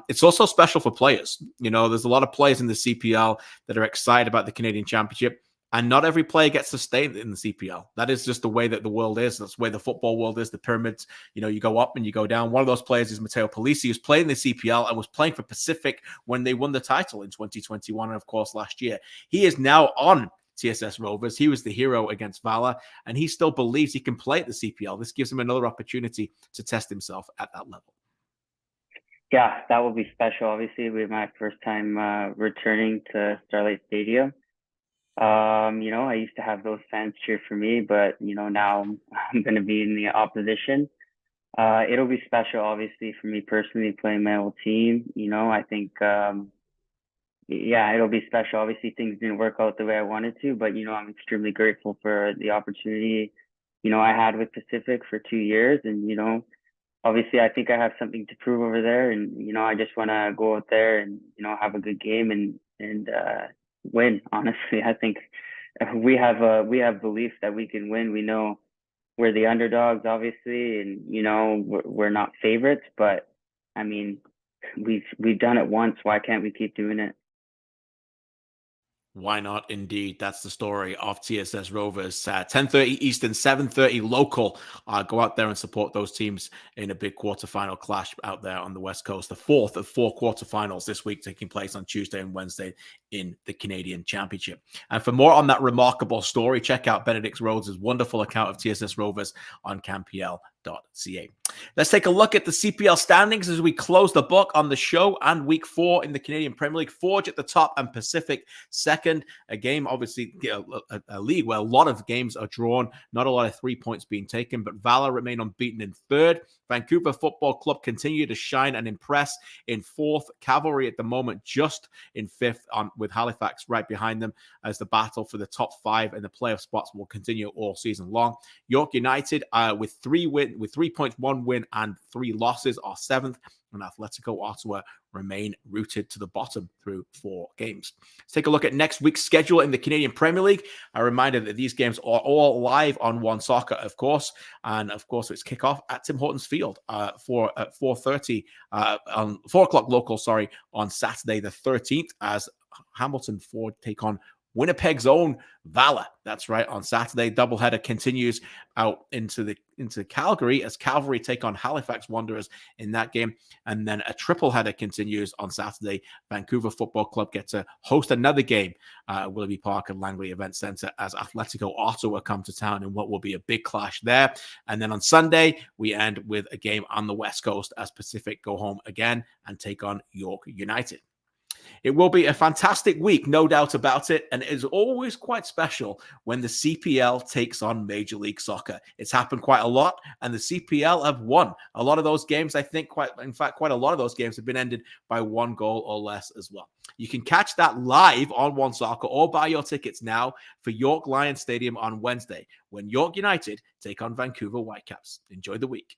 S3: It's also special for players. There's a lot of players in the CPL that are excited about the Canadian Championship. And not every player gets to stay in the CPL. That is just the way that the world is. That's the way the football world is, the pyramids. You go up and you go down. One of those players is Matteo Polisi, who's playing the CPL and was playing for Pacific when they won the title in 2021 and, of course, last year. He is now on TSS Rovers. He was the hero against Valor, and he still believes he can play at the CPL. This gives him another opportunity to test himself at that level.
S19: Yeah, that will be special. Obviously, it will be my first time returning to Starlight Stadium. I used to have those fans cheer for me, but now I'm going to be in the opposition. It'll be special, obviously, for me personally playing my old team. I think, it'll be special. Obviously, things didn't work out the way I wanted to, but I'm extremely grateful for the opportunity I had with Pacific for 2 years, and obviously I think I have something to prove over there, and I just want to go out there and have a good game and win. Honestly, I think we have belief that we can win. We know we're the underdogs, obviously, and we're not favorites, but I mean, we've done it once. Why can't we keep doing it?
S3: Why not? Indeed. That's the story of TSS Rovers. 10:30 Eastern, 7:30 local. Go out there and support those teams in a big quarterfinal clash out there on the West Coast. The fourth of 4 quarterfinals this week, taking place on Tuesday and Wednesday in the Canadian Championship. And for more on that remarkable story, check out Benedict Rhodes' wonderful account of TSS Rovers on CanPL.ca. Let's take a look at the CPL standings as we close the book on the show and week 4 in the Canadian Premier League. Forge at the top and Pacific second. A game, obviously, a league where a lot of games are drawn, not a lot of 3 points being taken, but Valor remain unbeaten in third. Vancouver Football Club continue to shine and impress in fourth. Cavalry at the moment just in fifth, with Halifax right behind them, as the battle for the top 5 and the playoff spots will continue all season long. York United with 3 points, 1 win and 3 losses are 7th, and Atletico Ottawa remain rooted to the bottom through 4 games. Let's take a look at next week's schedule in the Canadian Premier League. A reminder that these games are all live on One Soccer, of course, and of course it's kickoff at Tim Hortons Field at 4:30 on 4 o'clock local. On Saturday the 13th, as Hamilton Ford take on Winnipeg's own Valor. That's right. On Saturday, doubleheader continues out into Calgary as Cavalry take on Halifax Wanderers in that game. And then a triple header continues on Saturday. Vancouver Football Club get to host another game at Willoughby Park and Langley Event Centre as Atletico Ottawa come to town in what will be a big clash there. And then on Sunday, we end with a game on the West Coast as Pacific go home again and take on York United. It will be a fantastic week, no doubt about it, and it is always quite special when the CPL takes on Major League Soccer. It's happened quite a lot, and the CPL have won a lot of those games. I think quite a lot of those games have been ended by 1 goal or less as well. You can catch that live on One Soccer or buy your tickets now for York Lions Stadium on Wednesday when York United take on Vancouver Whitecaps. Enjoy the week.